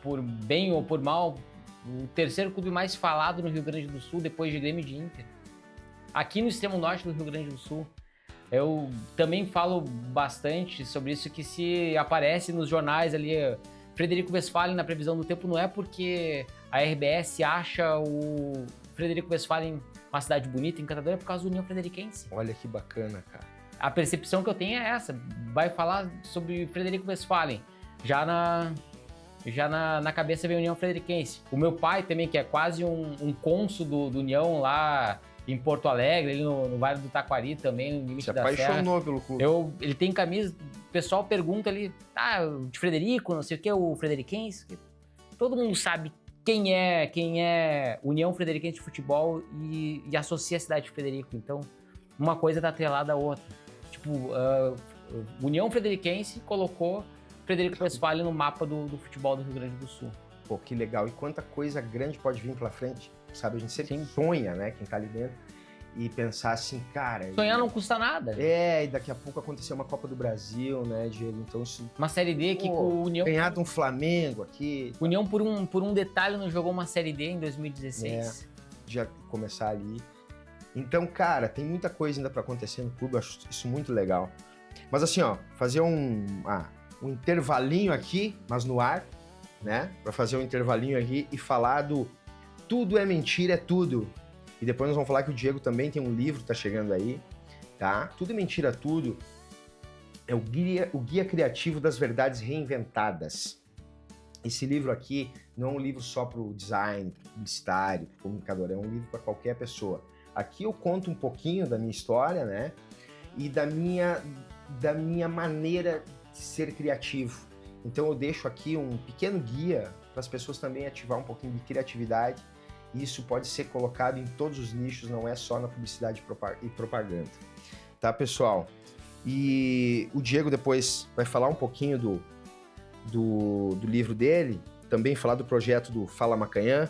por bem ou por mal, o 3º clube mais falado no Rio Grande do Sul, depois de Grêmio e de Inter. Aqui no extremo norte do Rio Grande do Sul. Eu também falo bastante sobre isso, que se aparece nos jornais ali Frederico Westphalen na previsão do tempo não é porque a RBS acha o Frederico Westphalen uma cidade bonita, encantadora, é por causa do União Frederiquense. Olha que bacana, cara. A percepção que eu tenho é essa. Vai falar sobre Frederico Westphalen. Já na cabeça vem União Frederiquense. O meu pai também, que é quase um cônsul do União lá em Porto Alegre, ele no Vale do Taquari também, no limite da Serra. Se apaixonou pelo clube. Ele tem camisa, o pessoal pergunta ali, de Frederico, não sei o que, o Frederiquense. Todo mundo sabe quem é União Frederiquense de Futebol e associa a cidade de Frederico. Então, uma coisa tá atrelada à outra. Tipo, União Frederiquense colocou Frederico Westphalen no mapa do futebol do Rio Grande do Sul. Pô, que legal. E quanta coisa grande pode vir pela frente, sabe? A gente sempre sonha, né, quem tá ali dentro, e pensar assim, cara... Sonhar não custa nada. E daqui a pouco acontecer uma Copa do Brasil, né, Diego? Então isso... Uma Série D que com o União... Ganhar de um Flamengo aqui... União, por um detalhe, não jogou uma Série D em 2016. Já começar ali. Então, cara, tem muita coisa ainda pra acontecer no clube, eu acho isso muito legal. Mas assim, ó, fazer um intervalinho aqui, mas no ar, né? Pra fazer um intervalinho aqui e falar do Tudo é Mentira, é Tudo. E depois nós vamos falar que o Diego também tem um livro, tá chegando aí, tá? Tudo é Mentira, Tudo é o guia criativo das verdades reinventadas. Esse livro aqui não é um livro só pro design, pro publicitário, pro comunicador, é um livro para qualquer pessoa. Aqui eu conto um pouquinho da minha história, né? E da minha maneira de ser criativo. Então eu deixo aqui um pequeno guia para as pessoas também ativar um pouquinho de criatividade. E isso pode ser colocado em todos os nichos, não é só na publicidade e propaganda. Tá, pessoal? E o Diego depois vai falar um pouquinho do livro dele, também falar do projeto do Fala Macanhã.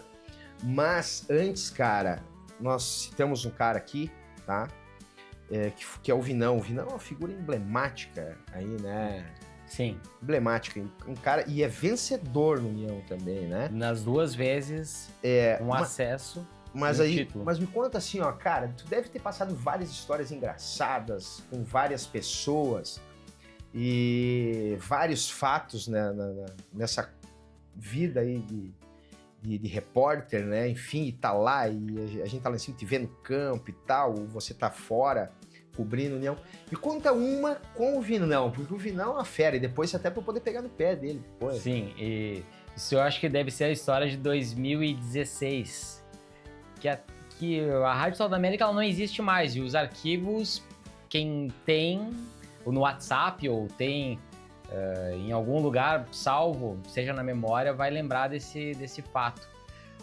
Mas antes, cara, nós citamos um cara aqui, tá? Que é o Vinão. O Vinão é uma figura emblemática aí, né? Sim. Emblemática. Um cara, e é vencedor no União também, né? Nas duas vezes, acesso título. Mas me conta assim, ó, cara, tu deve ter passado várias histórias engraçadas com várias pessoas e vários fatos, né, nessa vida aí de repórter, né? Enfim, tá lá e a gente tá lá em cima te vê no campo e tal, você tá fora cobrindo o União. Me conta uma com o Vinão, porque o Vinão é uma fera, e depois até pra eu poder pegar no pé dele. Depois. Sim, e isso eu acho que deve ser a história de 2016, que a Rádio Sol da América ela não existe mais, e os arquivos, quem tem no WhatsApp ou tem em algum lugar salvo, seja na memória, vai lembrar desse fato.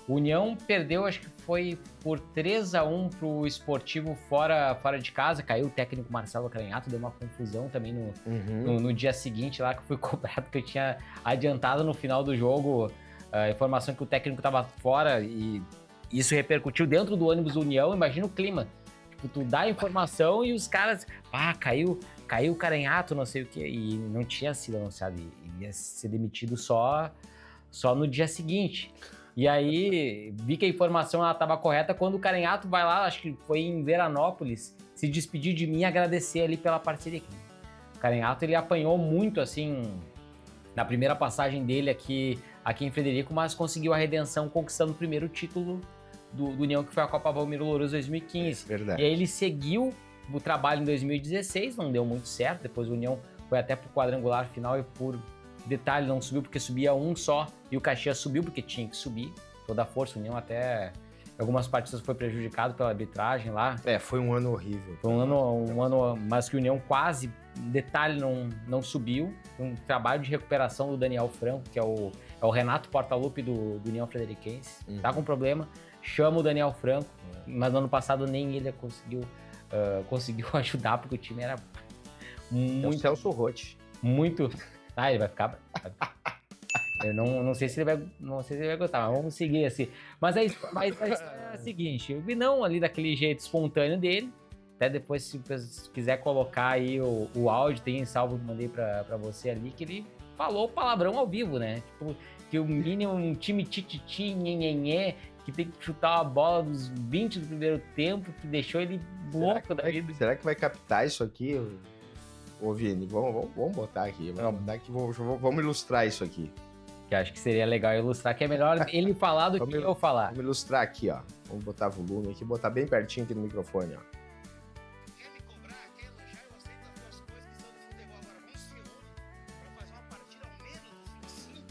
O União perdeu, acho que foi por 3-1 pro Esportivo fora de casa, caiu o técnico Marcelo Caranhato, deu uma confusão também no dia seguinte lá, que foi cobrado, que eu tinha adiantado no final do jogo a informação que o técnico estava fora, e isso repercutiu dentro do ônibus do União. Imagina o clima, tipo, tu dá a informação e os caras, caiu o Caranhato, não sei o que, e não tinha sido anunciado, ia ser demitido só no dia seguinte. E aí, vi que a informação estava correta quando o Caranhato vai lá, acho que foi em Veranópolis, se despedir de mim e agradecer ali pela parceria. O Caranhato, ele apanhou muito, assim, na primeira passagem dele aqui em Frederico, mas conseguiu a redenção conquistando o primeiro título do União, que foi a Copa Valmir Louroso 2015. Verdade. E aí ele seguiu o trabalho em 2016, não deu muito certo, depois o União foi até pro quadrangular final e por detalhe não subiu porque subia um só, e o Caxias subiu porque tinha que subir, toda a força. O União até algumas partidas foi prejudicado pela arbitragem lá. Foi um ano horrível. Foi um ano, mas que o União quase, detalhe, não subiu. Um trabalho de recuperação do Daniel Franco, que é o Renato Portaluppi do União Frederiquense. Tá com problema, chama o Daniel Franco, mas no ano passado nem ele conseguiu ajudar, porque o time era muito... Celso Rotti. Muito... ele vai ficar... Eu não sei se ele vai gostar, mas vamos seguir assim. Mas a história é a seguinte, o Vinão ali daquele jeito espontâneo dele, até depois se quiser colocar aí o áudio, tem salvo que mandei pra você ali, que ele falou palavrão ao vivo, né? Tipo, que o mínimo, um time tititi, nhenhenhé, que tem que chutar uma bola dos 20 do primeiro tempo, que deixou ele louco da vida. Será que vai captar isso aqui, ô Vini? Vamos botar aqui, vamos ilustrar isso aqui. Que acho que seria legal ilustrar, que é melhor ele falar do que eu falar. Vamos ilustrar aqui, ó. Vamos botar volume aqui, botar bem pertinho aqui no microfone, ó. Quer me cobrar, quer elogiar, eu aceito as duas coisas que são do futebol. Agora vamos se unir para fazer uma partida ao menos 25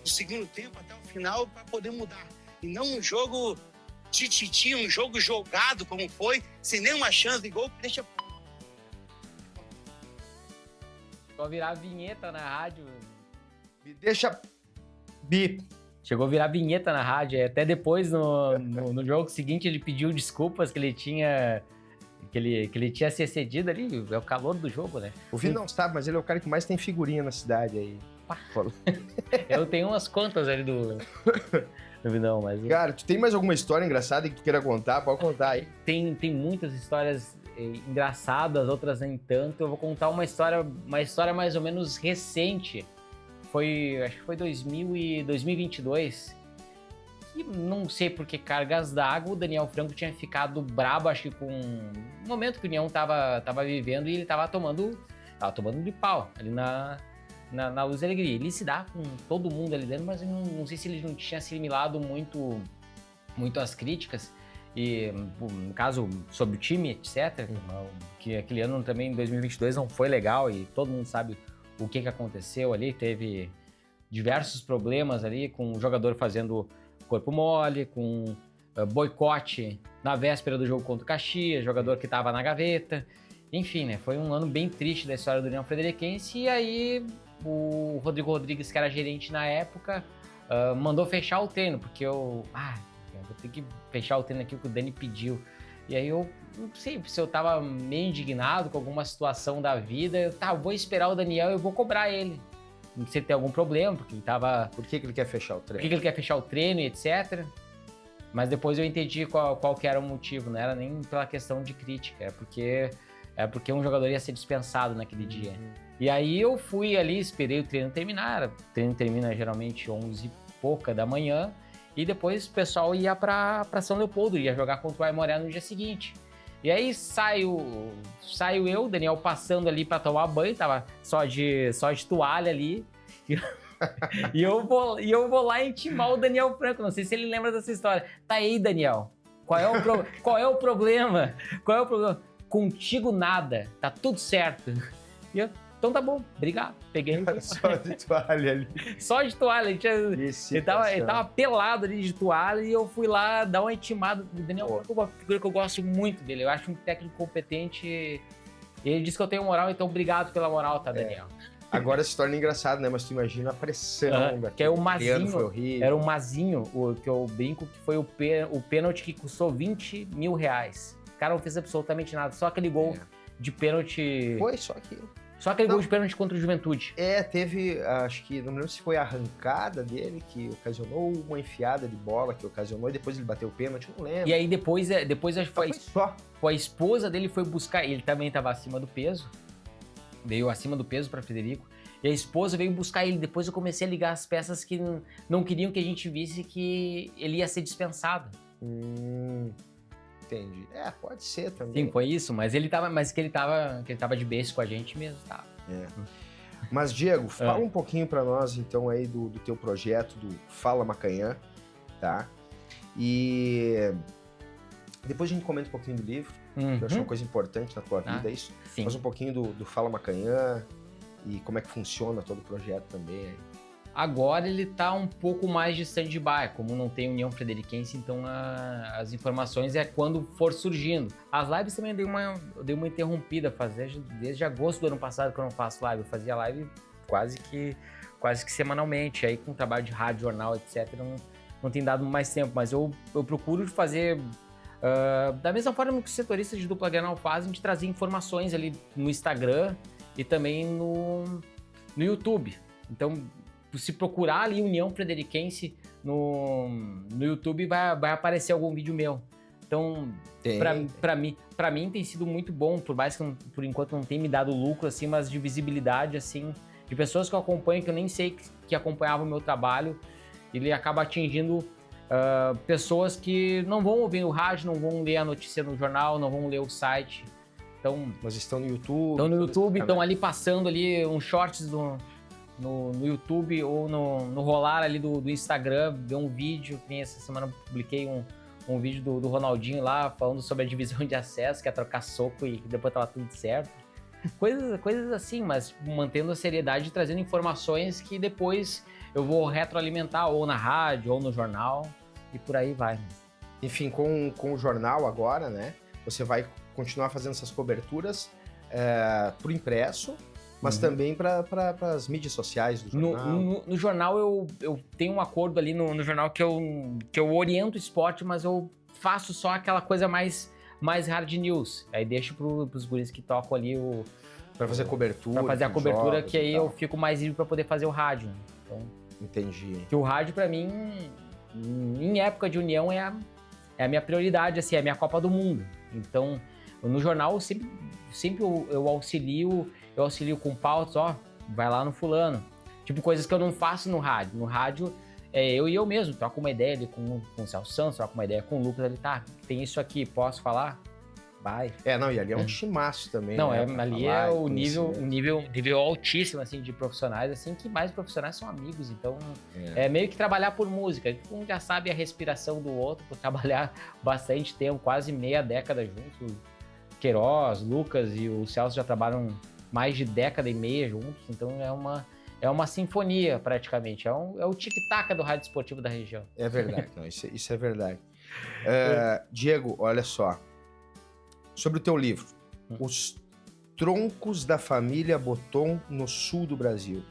do segundo tempo até o final para poder mudar. E não um jogo tititi, um jogo jogado como foi, sem nenhuma chance de gol, que deixa... Chegou a virar vinheta na rádio. Me deixa... Bi. Chegou a virar vinheta na rádio. Até depois, no jogo seguinte, ele pediu desculpas que ele tinha... Que ele tinha se excedido ali. É o calor do jogo, né? O Vini não sabe, mas ele é o cara que mais tem figurinha na cidade aí. Eu tenho umas contas ali do Vinão, mas... Cara, tu tem mais alguma história engraçada que tu queira contar? Pode contar aí. Tem muitas histórias engraçadas, outras nem tanto. Eu vou contar uma história mais ou menos recente. Acho que foi 2022. E não sei por que cargas d'água, o Daniel Franco tinha ficado brabo, acho que com o momento que o União tava vivendo, e ele tava tomando de pau ali na Luz e Alegria. Ele se dá com todo mundo ali dentro, mas eu não sei se ele não tinha assimilado muito as críticas, e no caso sobre o time, etc. Que aquele ano também, em 2022, não foi legal, e todo mundo sabe o que aconteceu ali. Teve diversos problemas ali, com o jogador fazendo corpo mole, com boicote na véspera do jogo contra o Caxias, jogador que estava na gaveta. Enfim, né? Foi um ano bem triste da história do União Frederiquense. E aí o Rodrigo Rodrigues, que era gerente na época, mandou fechar o treino, porque eu vou ter que fechar o treino aqui, o que o Dani pediu. E aí eu não sei se eu tava meio indignado com alguma situação da vida. Eu vou esperar o Daniel e eu vou cobrar ele. Não sei se tem algum problema, porque ele tava... Por que ele quer fechar o treino? Por que ele quer fechar o treino e etc. Mas depois eu entendi qual que era o motivo. Não era nem pela questão de crítica, é porque um jogador ia ser dispensado naquele dia. E aí eu fui ali, esperei o treino terminar. O treino termina geralmente 11 e pouca da manhã. E depois o pessoal ia pra São Leopoldo, ia jogar contra o Aimoré no dia seguinte. E aí saio eu, o Daniel passando ali pra tomar banho, tava só de toalha ali. E eu vou lá intimar o Daniel Franco. Não sei se ele lembra dessa história. Tá aí, Daniel. Qual é o problema? Qual é o problema? Contigo nada. Tá tudo certo. E eu, então tá bom, obrigado. Peguei. Só de toalha ali. Só de toalha. Ele tava pelado ali de toalha, e eu fui lá dar uma intimada. O Daniel Franco é uma figura que eu gosto muito dele. Eu acho um técnico competente. Ele disse que eu tenho moral, então obrigado pela moral, tá, Daniel? Agora se torna engraçado, né? Mas tu imagina a pressão. Que é o Mazinho. Foi horrível. Era o Mazinho, que eu brinco, que foi o pênalti que custou R$20 mil. O cara não fez absolutamente nada, só aquele gol de pênalti. Foi só aquilo. Só aquele gol de pênalti contra o Juventude. Teve, acho que, não me lembro se foi a arrancada dele que ocasionou, uma enfiada de bola que ocasionou, e depois ele bateu o pênalti, não lembro. E aí depois acho que foi a esposa dele foi buscar, ele também estava acima do peso, veio acima do peso para Frederico, e a esposa veio buscar ele. Depois eu comecei a ligar as peças que não queriam que a gente visse que ele ia ser dispensado. Entendi. Pode ser também. Sim, foi isso, mas ele tava de beijo com a gente mesmo, tá? Mas, Diego, fala um pouquinho pra nós, então, aí do teu projeto, do Fala Macanhã, tá? E depois a gente comenta um pouquinho do livro, que eu acho uma coisa importante na tua vida, é isso? Sim. Faz um pouquinho do Fala Macanhã e como é que funciona todo o projeto também aí. Agora ele tá um pouco mais de stand-by, como não tem União Frederiquense, então as informações é quando for surgindo. As lives também eu dei uma interrompida, desde agosto do ano passado que eu não faço live. Eu fazia live quase que semanalmente, aí com trabalho de rádio, jornal, etc. Não tem dado mais tempo, mas eu procuro fazer da mesma forma que os setoristas de dupla Grenal fazem, de trazer informações ali no Instagram e também no YouTube. Então, se procurar ali União Frederiquense no YouTube, vai aparecer algum vídeo meu. Então, pra mim tem sido muito bom, por mais que por enquanto não tenha me dado lucro, assim, mas de visibilidade, assim, de pessoas que eu acompanho, que eu nem sei que acompanhavam o meu trabalho. Ele acaba atingindo pessoas que não vão ouvir no rádio, não vão ler a notícia no jornal, não vão ler o site. Então, mas estão no YouTube. Estão no YouTube, estão ali passando ali uns shorts no YouTube ou no rolar ali do Instagram, ver um vídeo, que nem essa semana eu publiquei um vídeo do Ronaldinho lá, falando sobre a divisão de acesso, que é trocar soco e depois tava tudo certo. Coisas assim, mas mantendo a seriedade e trazendo informações que depois eu vou retroalimentar ou na rádio ou no jornal e por aí vai. Enfim, com o jornal agora, né? Você vai continuar fazendo essas coberturas pro impresso, mas também para as mídias sociais do jornal. No jornal eu tenho um acordo ali no jornal que eu oriento o esporte, mas eu faço só aquela coisa mais hard news. Aí deixo pros guris que tocam ali Para fazer cobertura. Para fazer a cobertura, que aí tal. eu fico mais livre para poder fazer o rádio. Então, entendi. Que o rádio para mim, em época de união, é a minha prioridade, assim, é a minha Copa do Mundo. Então, no jornal sempre eu auxilio com pautas, ó, vai lá no fulano. Tipo, coisas que eu não faço no rádio. No rádio, eu e eu mesmo, troco uma ideia ali com o Celso Santos, troco uma ideia com o Lucas, ali, tá, tem isso aqui, posso falar? Vai. E ali é um timaço também. Não, né, ali é o nível altíssimo, assim, de profissionais, assim, que mais profissionais são amigos, então é meio que trabalhar por música, um já sabe a respiração do outro, por trabalhar bastante tempo, quase meia década juntos, Queiroz, Lucas e o Celso já trabalham mais de década e meia juntos, então é uma sinfonia praticamente, é o tic-tac do rádio esportivo da região. É verdade, não, isso é verdade. Diego, olha só, sobre o teu livro, Os Troncos da Família Botton no Sul do Brasil.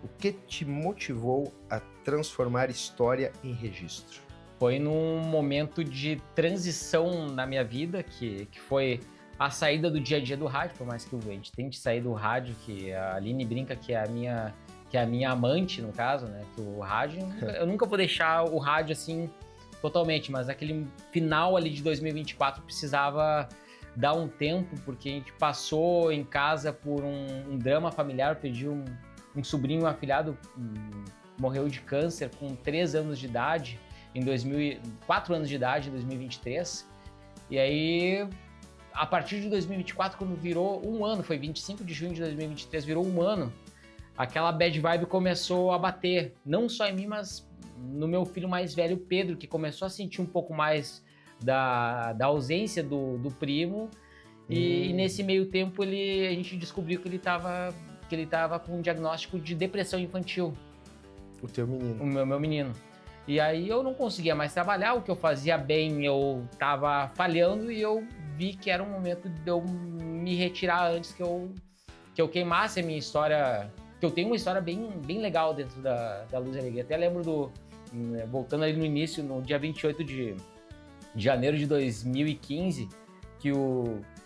O que te motivou a transformar história em registro? Foi num momento de transição na minha vida, que foi a saída do dia a dia do rádio, por mais que a gente tente sair do rádio, que a Aline brinca que é a minha amante, no caso, né? Que o rádio, eu nunca vou deixar o rádio assim totalmente, mas naquele final ali de 2024 precisava dar um tempo, porque a gente passou em casa por um drama familiar, eu perdi um sobrinho, um afilhado, morreu de câncer com 3 anos de idade, 4 anos de idade em 2023, e aí a partir de 2024, quando virou um ano, foi 25 de junho de 2023, virou um ano, aquela bad vibe começou a bater, não só em mim, mas no meu filho mais velho, Pedro, que começou a sentir um pouco mais da ausência do primo, e nesse meio tempo a gente descobriu que ele estava com um diagnóstico de depressão infantil. O teu menino. O meu menino. E aí eu não conseguia mais trabalhar, o que eu fazia bem eu estava falhando, e eu vi que era um momento de eu me retirar antes que eu queimasse a minha história, que eu tenho uma história bem legal dentro da Luz e Alegria. Até lembro voltando ali no início, no dia 28 de janeiro de 2015, que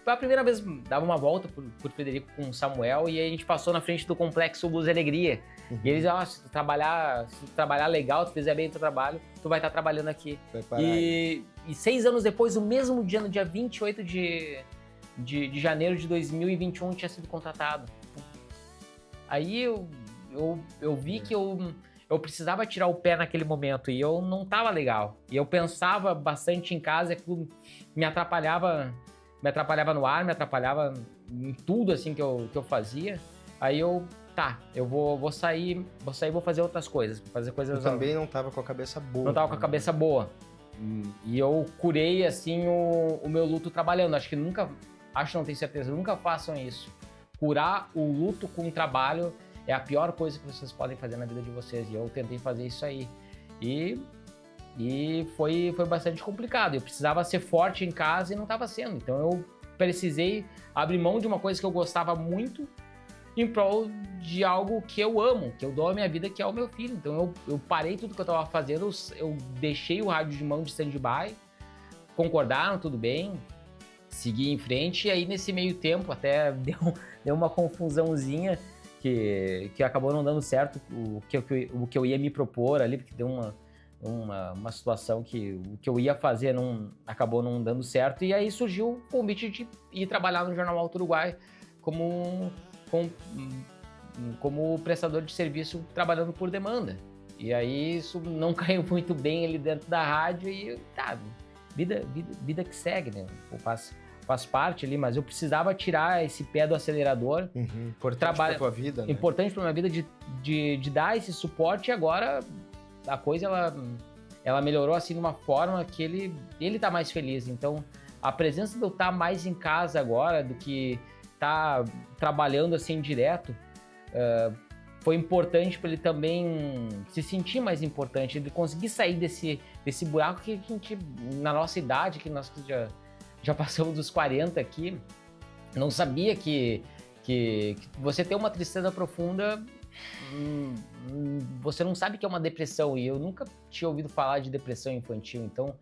a primeira vez dava uma volta por Frederico com o Samuel, e aí a gente passou na frente do complexo Luz e Alegria. E eles diziam, se tu trabalhar legal, tu fizer bem o teu trabalho, tu vai estar trabalhando aqui. E 6 anos depois, no mesmo dia, no dia 28 de janeiro de 2021, eu tinha sido contratado. Aí eu vi que eu precisava tirar o pé naquele momento, e eu não estava legal. E eu pensava bastante em casa, aquilo me atrapalhava no ar, me atrapalhava em tudo assim que eu fazia. Aí eu vou sair, vou fazer outras coisas, Eu também não estava com a cabeça boa. Não estava com a cabeça boa. E eu curei assim o meu luto trabalhando. Não tenho certeza, nunca façam isso. Curar o luto com o trabalho é a pior coisa que vocês podem fazer na vida de vocês. E eu tentei fazer isso aí. E foi bastante complicado. Eu precisava ser forte em casa e não estava sendo. Então eu precisei abrir mão de uma coisa que eu gostava muito em prol de algo que eu amo, que eu dou a minha vida, que é o meu filho. Então eu parei tudo que eu estava fazendo, eu deixei o rádio de mão de stand-by, concordaram, tudo bem, segui em frente. E aí nesse meio tempo até deu uma confusãozinha, que acabou não dando certo o que eu ia me propor ali, porque deu uma situação que o que eu ia fazer acabou não dando certo. E aí surgiu o convite de ir trabalhar no Jornal Alto Uruguai como prestador de serviço, trabalhando por demanda. E aí isso não caiu muito bem ali dentro da rádio, e vida que segue, né? faz parte ali, mas eu precisava tirar esse pé do acelerador. Importante pra tua vida, né? Importante pra minha vida de dar esse suporte, e agora a coisa, ela melhorou assim de uma forma que ele tá mais feliz. Então, a presença de eu estar mais em casa agora do que estar trabalhando assim direto, foi importante para ele também se sentir mais importante, ele conseguir sair desse buraco que a gente, na nossa idade, que nós já passamos dos 40 aqui, não sabia que você ter uma tristeza profunda, você não sabe que é uma depressão, e eu nunca tinha ouvido falar de depressão infantil, então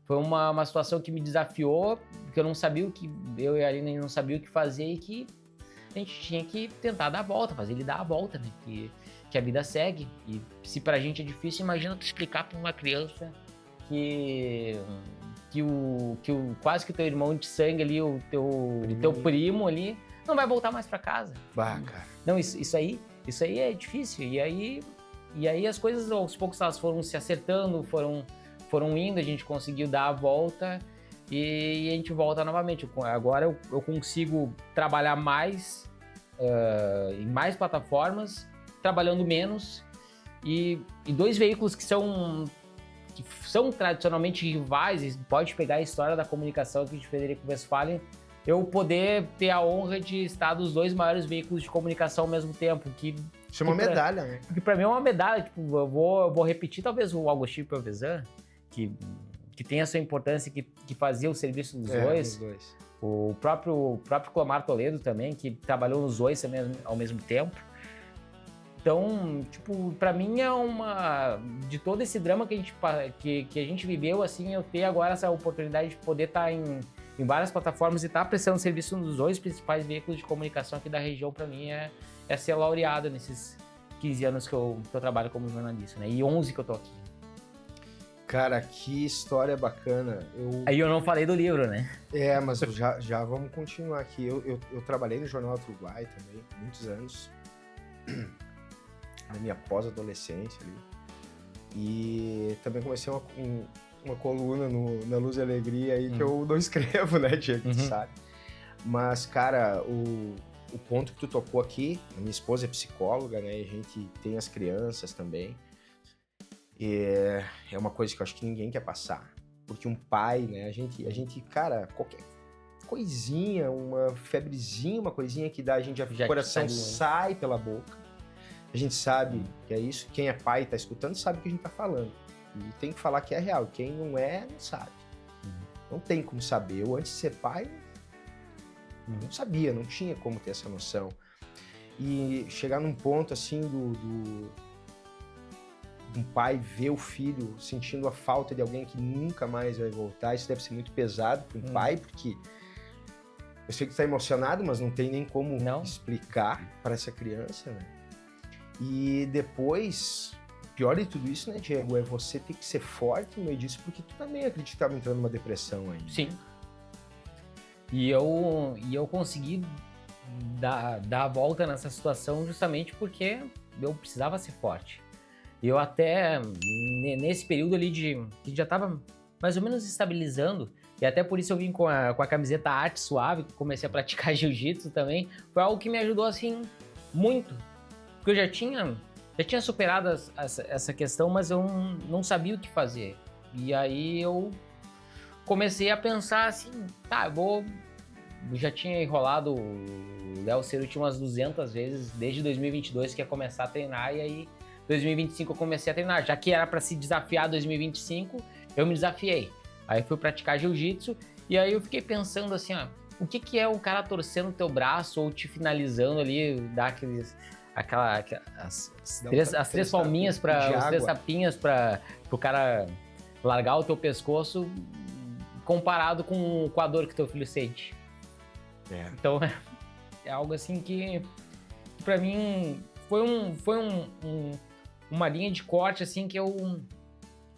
foi uma situação que me desafiou, que eu não sabia eu e a Aline não sabia o que fazer, e que a gente tinha que tentar dar a volta, fazer ele dar a volta, né? Que a vida segue. E se pra gente é difícil, imagina tu explicar pra uma criança que quase que o teu irmão de sangue ali, o teu primo ali, não vai voltar mais pra casa. Bah, cara. Não, isso aí é difícil. E aí as coisas, aos poucos, elas foram se acertando, foram indo, a gente conseguiu dar a volta e a gente volta novamente. Agora eu consigo trabalhar mais em mais plataformas, trabalhando menos, e dois veículos que são tradicionalmente rivais, e pode pegar a história da comunicação aqui de Frederico Westphalen, eu poder ter a honra de estar dos dois maiores veículos de comunicação ao mesmo tempo. Isso é uma medalha, né? Porque pra mim é uma medalha. Tipo, eu vou repetir talvez o Agostinho Piovesan, que tem a sua importância, que fazia o serviço dos dois. O próprio Clomar Toledo também, que trabalhou nos dois também ao mesmo tempo. Então, tipo, pra mim é de todo esse drama que a gente viveu, assim, eu ter agora essa oportunidade de poder estar em várias plataformas e estar prestando serviço nos dois principais veículos de comunicação aqui da região, pra mim é ser laureado nesses 15 anos que eu trabalho como jornalista, né? E 11 que eu tô aqui. Cara, que história bacana. Aí eu não falei do livro, né? Mas já vamos continuar aqui. Eu trabalhei no Jornal do Uruguai também, muitos anos, na minha pós-adolescência ali. E também comecei uma coluna na Luz e Alegria aí, que eu não escrevo, né, Diego, tu sabe. Mas, cara, o ponto que tu tocou aqui, a minha esposa é psicóloga, né, e a gente tem as crianças também. É uma coisa que eu acho que ninguém quer passar. Porque um pai, né, a gente, cara, qualquer coisinha, uma febrezinha, uma coisinha que dá, o coração sai pela boca. A gente sabe que é isso. Quem é pai e tá escutando sabe o que a gente tá falando. E tem que falar que é real. Quem não é, não sabe. Não tem como saber. Eu, antes de ser pai, não sabia, não tinha como ter essa noção. E chegar num ponto, assim, um pai ver o filho sentindo a falta de alguém que nunca mais vai voltar, isso deve ser muito pesado para um pai, porque eu sei que tu tá emocionado, mas não tem nem como explicar para essa criança, né? E depois, pior de tudo isso, né, Diego, é você ter que ser forte no meio disso, porque tu também acredita que estava entrando numa depressão aí. Sim. E eu consegui dar a volta nessa situação justamente porque eu precisava ser forte. Eu até, nesse período ali que já estava mais ou menos estabilizando, e até por isso eu vim com a camiseta Arte Suave, que comecei a praticar jiu-jitsu também, foi algo que me ajudou, assim, muito. Porque eu já tinha superado essa questão, mas eu não sabia o que fazer. E aí eu comecei a pensar assim, eu já tinha enrolado o Léo Cerutti umas 200 vezes, desde 2022 que ia começar a treinar, e aí 2025 eu comecei a treinar, já que era para se desafiar 2025, eu me desafiei. Aí fui praticar jiu-jitsu e aí eu fiquei pensando assim, o que é o cara torcendo o teu braço ou te finalizando ali, dar as três palminhas as três tapinhas para o cara largar o teu pescoço, comparado com a dor que teu filho sente. Então é algo assim que para mim foi uma linha de corte, assim, que eu,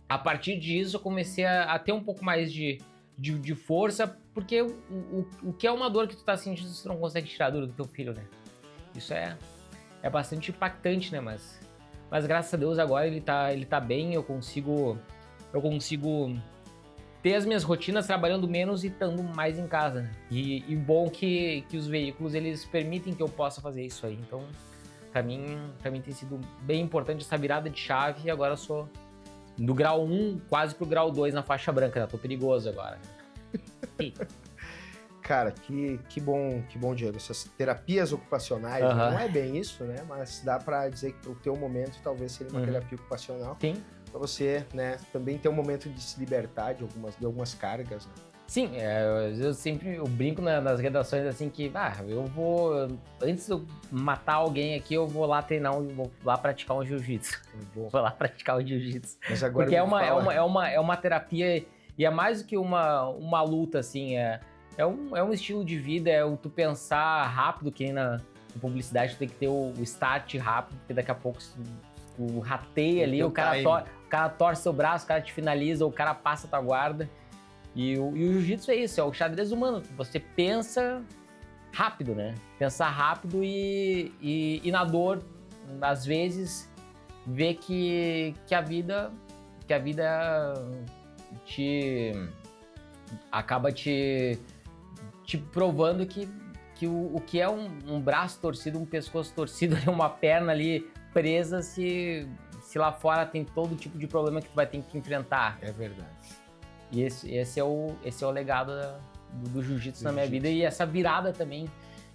a partir disso, eu comecei a ter um pouco mais de força, porque o que é uma dor que tu tá sentindo, tu não consegue tirar a dor do teu filho, né? Isso é bastante impactante, né? Mas graças a Deus agora ele tá bem, eu consigo ter as minhas rotinas trabalhando menos e estando mais em casa, né? E bom que os veículos, eles permitem que eu possa fazer isso aí. Então, pra mim tem sido bem importante essa virada de chave, e agora eu sou do grau 1 quase pro grau 2 na faixa branca, né? Tô perigoso agora. Cara, que bom, Diego. Essas terapias ocupacionais, não é bem isso, né? Mas dá pra dizer que pro teu momento talvez seria uma terapia ocupacional. Sim. Pra você, né, também ter um momento de se libertar de algumas cargas, né? Sim, eu brinco nas redações assim que, eu vou, antes de eu matar alguém aqui, eu vou lá vou lá praticar um jiu-jitsu. Vou lá praticar o jiu-jitsu. Mas agora porque é uma terapia, e é mais do que uma luta, assim, é um estilo de vida, é tu pensar rápido, que nem na publicidade tu tem que ter o start rápido, porque daqui a pouco tu rateia ali, o cara torce seu braço, o cara te finaliza, o cara passa a tua guarda. E o jiu-jitsu é isso, é o xadrez humano. Você pensa rápido, né? Pensar rápido e na dor, às vezes, ver que a vida acaba te provando que o que é um braço torcido, um pescoço torcido, uma perna ali presa, se lá fora tem todo tipo de problema que tu vai ter que enfrentar. É verdade. E esse é o legado do jiu-jitsu na minha vida, e essa virada também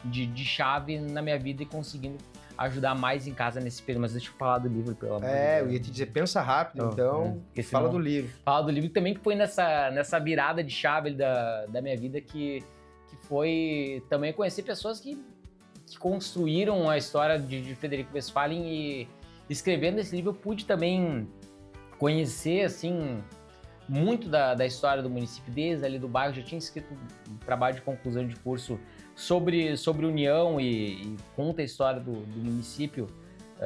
de chave na minha vida, e conseguindo ajudar mais em casa nesse período. Mas deixa eu falar do livro, pelo amor de Deus. Eu ia te dizer, pensa rápido, fala do livro. Fala do livro também, que foi nessa virada de chave da minha vida, que foi também conhecer pessoas que construíram a história de Frederico Westphalen, e escrevendo esse livro eu pude também conhecer, assim, muito da história do município, desde ali do bairro. Já tinha escrito um trabalho de conclusão de curso sobre União, e conta a história do município,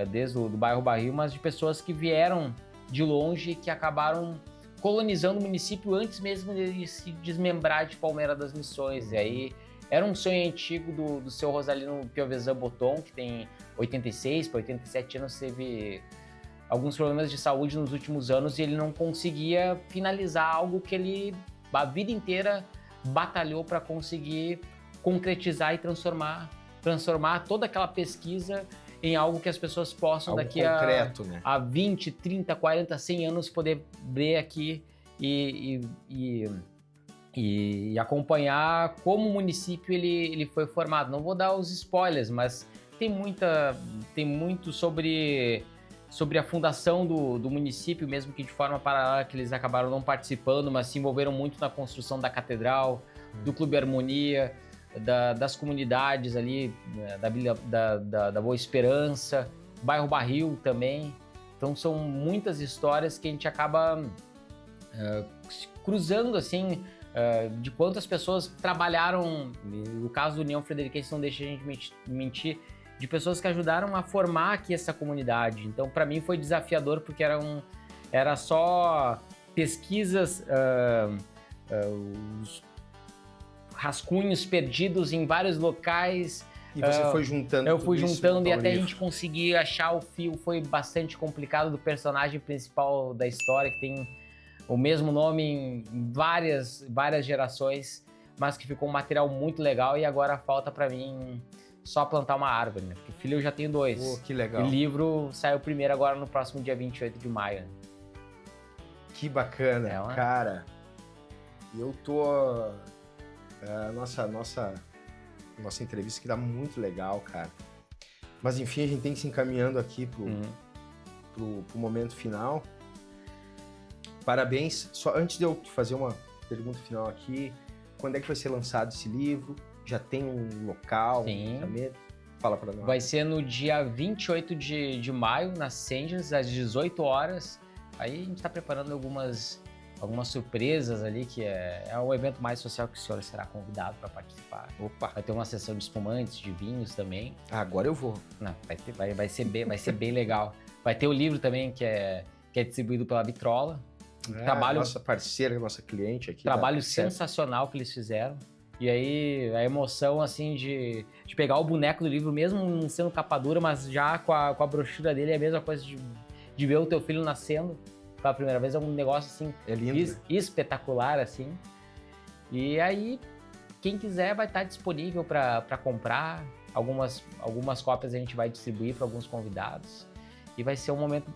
desde o bairro Barril, mas de pessoas que vieram de longe e que acabaram colonizando o município antes mesmo de se desmembrar de Palmeira das Missões. E aí era um sonho antigo do seu Rosalino Piovesan Botton, que tem 86 para 87 anos, teve alguns problemas de saúde nos últimos anos, e ele não conseguia finalizar algo que ele a vida inteira batalhou para conseguir concretizar e transformar toda aquela pesquisa em algo que as pessoas possam algo daqui concreto, né? A 20, 30, 40, 100 anos poder ver aqui e acompanhar como o município ele foi formado. Não vou dar os spoilers, mas tem muito sobre a fundação do município, mesmo que de forma paralela, que eles acabaram não participando, mas se envolveram muito na construção da catedral, do Clube Harmonia, das comunidades ali, da Boa Esperança, bairro Barril também. Então são muitas histórias que a gente acaba cruzando, assim, de quantas pessoas trabalharam. No caso do União Frederiquense não deixa a gente mentir, de pessoas que ajudaram a formar aqui essa comunidade. Então, para mim, foi desafiador, porque era só pesquisas, os rascunhos perdidos em vários locais. E você foi juntando Eu fui juntando, e até a gente conseguir achar o fio foi bastante complicado, do personagem principal da história, que tem o mesmo nome em várias gerações, mas que ficou um material muito legal, e agora falta para mim só plantar uma árvore, né? Porque filho eu já tenho 2. Oh, que legal. E o livro saiu primeiro agora no próximo dia 28 de maio. Né? Que bacana, cara. Eu tô... Nossa entrevista que dá muito legal, cara. Mas enfim, a gente tem que se encaminhando aqui pro momento final. Parabéns. Só antes de eu fazer uma pergunta final aqui, quando é que vai ser lançado esse livro? Já tem um local? Sim. Fala pra nós. Vai ser no dia 28 de maio, na Sengers, às 18 horas. Aí a gente tá preparando algumas surpresas ali, que é um evento mais social, que o senhor será convidado para participar. Opa! Vai ter uma sessão de espumantes, de vinhos também. Agora eu vou. Não, vai ser bem legal. Vai ter o livro também, que é distribuído pela Vitrola. Nossa parceira, nossa cliente aqui. Trabalho sensacional que eles fizeram. E aí, a emoção, assim, de pegar o boneco do livro, mesmo não sendo capa dura, mas já com a brochura dele, é a mesma coisa de ver o teu filho nascendo. pela primeira vez, é um negócio assim É lindo, né? espetacular, assim. E aí, quem quiser vai estar disponível para comprar. Algumas cópias a gente vai distribuir para alguns convidados. E vai ser um momento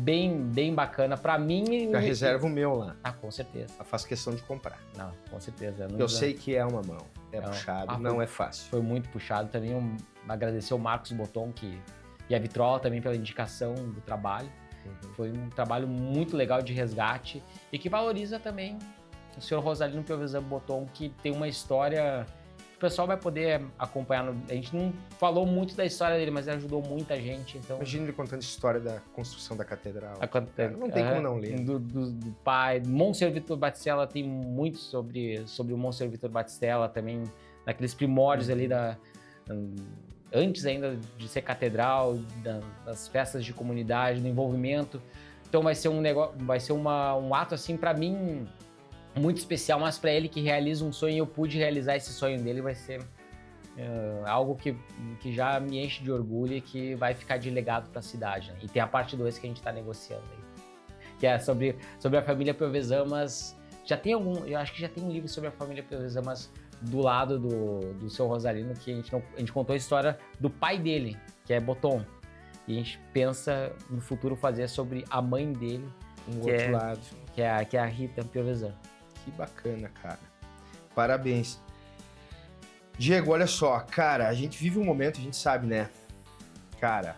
bem bacana para mim. Já reserva o meu lá. Ah, com certeza. Eu faço questão de comprar. Não, com certeza. Eu sei que é uma mão. É Não. puxado, não é fácil. Foi muito puxado também. Agradecer o Marcos Boton e a Vitrola também pela indicação do trabalho. Foi um trabalho muito legal de resgate e que valoriza também o senhor Rosalino Piovesan Boton, que tem uma história que o pessoal vai poder acompanhar. A gente não falou muito da história dele, mas ele ajudou muita gente. Então, Imagina ele contando a história da construção da catedral. Cara, não tem como não ler. Do pai. Monsenhor Vitor Batistella tem muito sobre o Monsenhor Vitor Batistella também, naqueles primórdios ali antes ainda de ser catedral, das festas de comunidade, do envolvimento. Então vai ser um negócio, vai ser um ato assim para mim muito especial, mas para ele que realiza um sonho e eu pude realizar esse sonho dele, vai ser algo que já me enche de orgulho e que vai ficar de legado para a cidade, né? E tem a parte 2 que a gente está negociando aí, que é sobre a família Piovesan, mas eu acho que já tem um livro sobre a família Piovesan, mas do lado do seu Rosalino, que a gente contou a história do pai dele, que é Boton. E a gente pensa no futuro fazer sobre a mãe dele, Outro lado. que é a Rita Piovesan. Que bacana, cara. Parabéns. Diego, olha só, cara, a gente vive um momento, a gente sabe, né? Cara,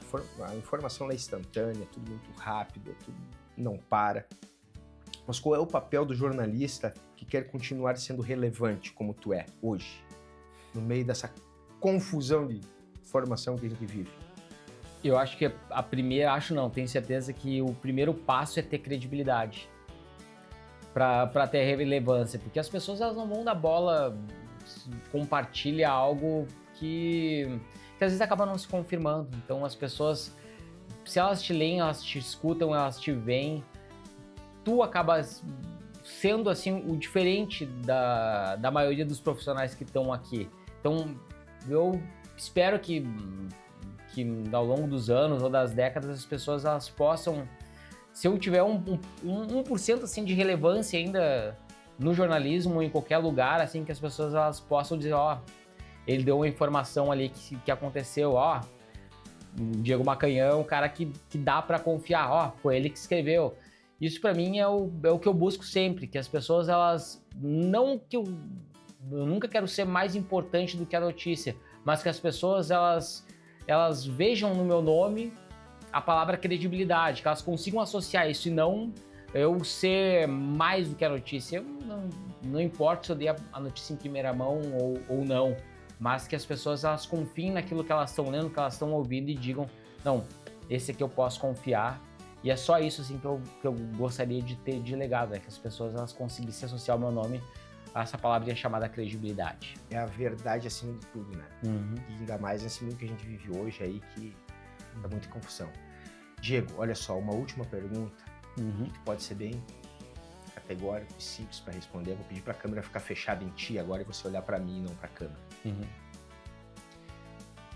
a informação é instantânea, tudo muito rápido, tudo não para. Mas qual é o papel do jornalista que quer continuar sendo relevante como tu é hoje, no meio dessa confusão de informação que a gente vive? Eu acho que tenho certeza que o primeiro passo é ter credibilidade para ter relevância, porque as pessoas elas não vão dar bola, compartilha algo que às vezes acaba não se confirmando. Então as pessoas, se elas te leem, elas te escutam, elas te veem, tu acabas sendo assim o diferente da maioria dos profissionais que estão aqui. Então eu espero que ao longo dos anos ou das décadas as pessoas elas possam, se eu tiver 1% assim de relevância ainda no jornalismo ou em qualquer lugar, assim, que as pessoas elas possam dizer, ele deu uma informação ali que aconteceu, Diego Macanhão, um cara que dá para confiar, foi ele que escreveu. Isso para mim é o que eu busco sempre, que as pessoas elas não que eu nunca quero ser mais importante do que a notícia, mas que as pessoas elas vejam no meu nome a palavra credibilidade, que elas consigam associar isso e não eu ser mais do que a notícia. Não importa se eu dei a notícia em primeira mão ou não, mas que as pessoas elas confiem naquilo que elas estão lendo, que elas estão ouvindo e digam, não, esse aqui eu posso confiar. E é só isso assim, que eu gostaria de ter de legado, que as pessoas elas conseguissem associar o meu nome a essa palavrinha chamada credibilidade. É a verdade acima de tudo, né? Uhum. E ainda mais nesse mundo que a gente vive hoje aí, que dá muita confusão. Diego, olha só, uma última pergunta, que pode ser bem categórico e simples para responder. Eu vou pedir para a câmera ficar fechada em ti agora e você olhar para mim e não para a câmera.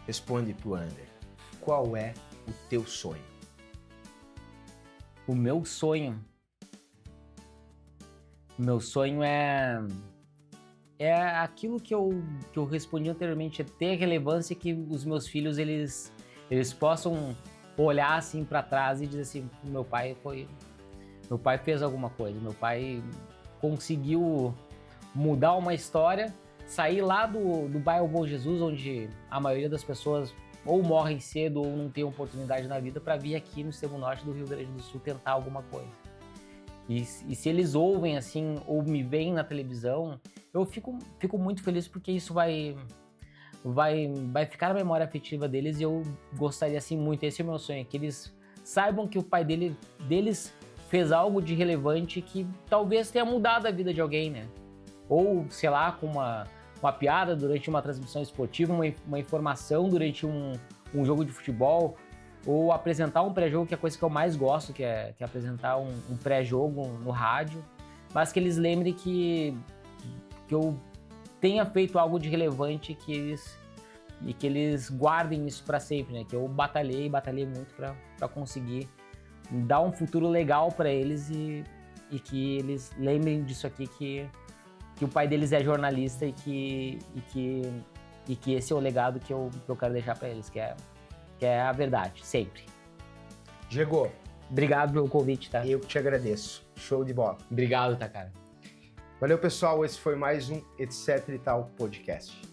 Responde pro Ander. Qual é o teu sonho? O meu sonho é aquilo que eu respondi anteriormente, é ter relevância, que os meus filhos eles possam olhar assim para trás e dizer assim, meu pai fez alguma coisa, meu pai conseguiu mudar uma história, sair lá do bairro Bom Jesus, onde a maioria das pessoas ou morrem cedo ou não tem oportunidade na vida, para vir aqui no extremo norte do Rio Grande do Sul tentar alguma coisa. E se eles ouvem assim ou me veem na televisão, eu fico muito feliz, porque isso vai ficar na memória afetiva deles, e eu gostaria assim muito, esse é o meu sonho, que eles saibam que o pai deles fez algo de relevante que talvez tenha mudado a vida de alguém, né? Ou, sei lá, com uma piada durante uma transmissão esportiva, uma informação durante um jogo de futebol, ou apresentar um pré-jogo, que é a coisa que eu mais gosto, que é apresentar um pré-jogo no rádio, mas que eles lembrem que eu tenha feito algo de relevante, que eles guardem isso para sempre, né? Que eu batalhei muito para conseguir dar um futuro legal para eles e que eles lembrem disso aqui, que o pai deles é jornalista e que esse é o legado que eu quero deixar para eles, que é a verdade, sempre. Diego, Obrigado pelo convite, tá? eu que te agradeço. Show de bola. Obrigado, tá, cara? Valeu, pessoal. Esse foi mais um Etc e Tal Podcast.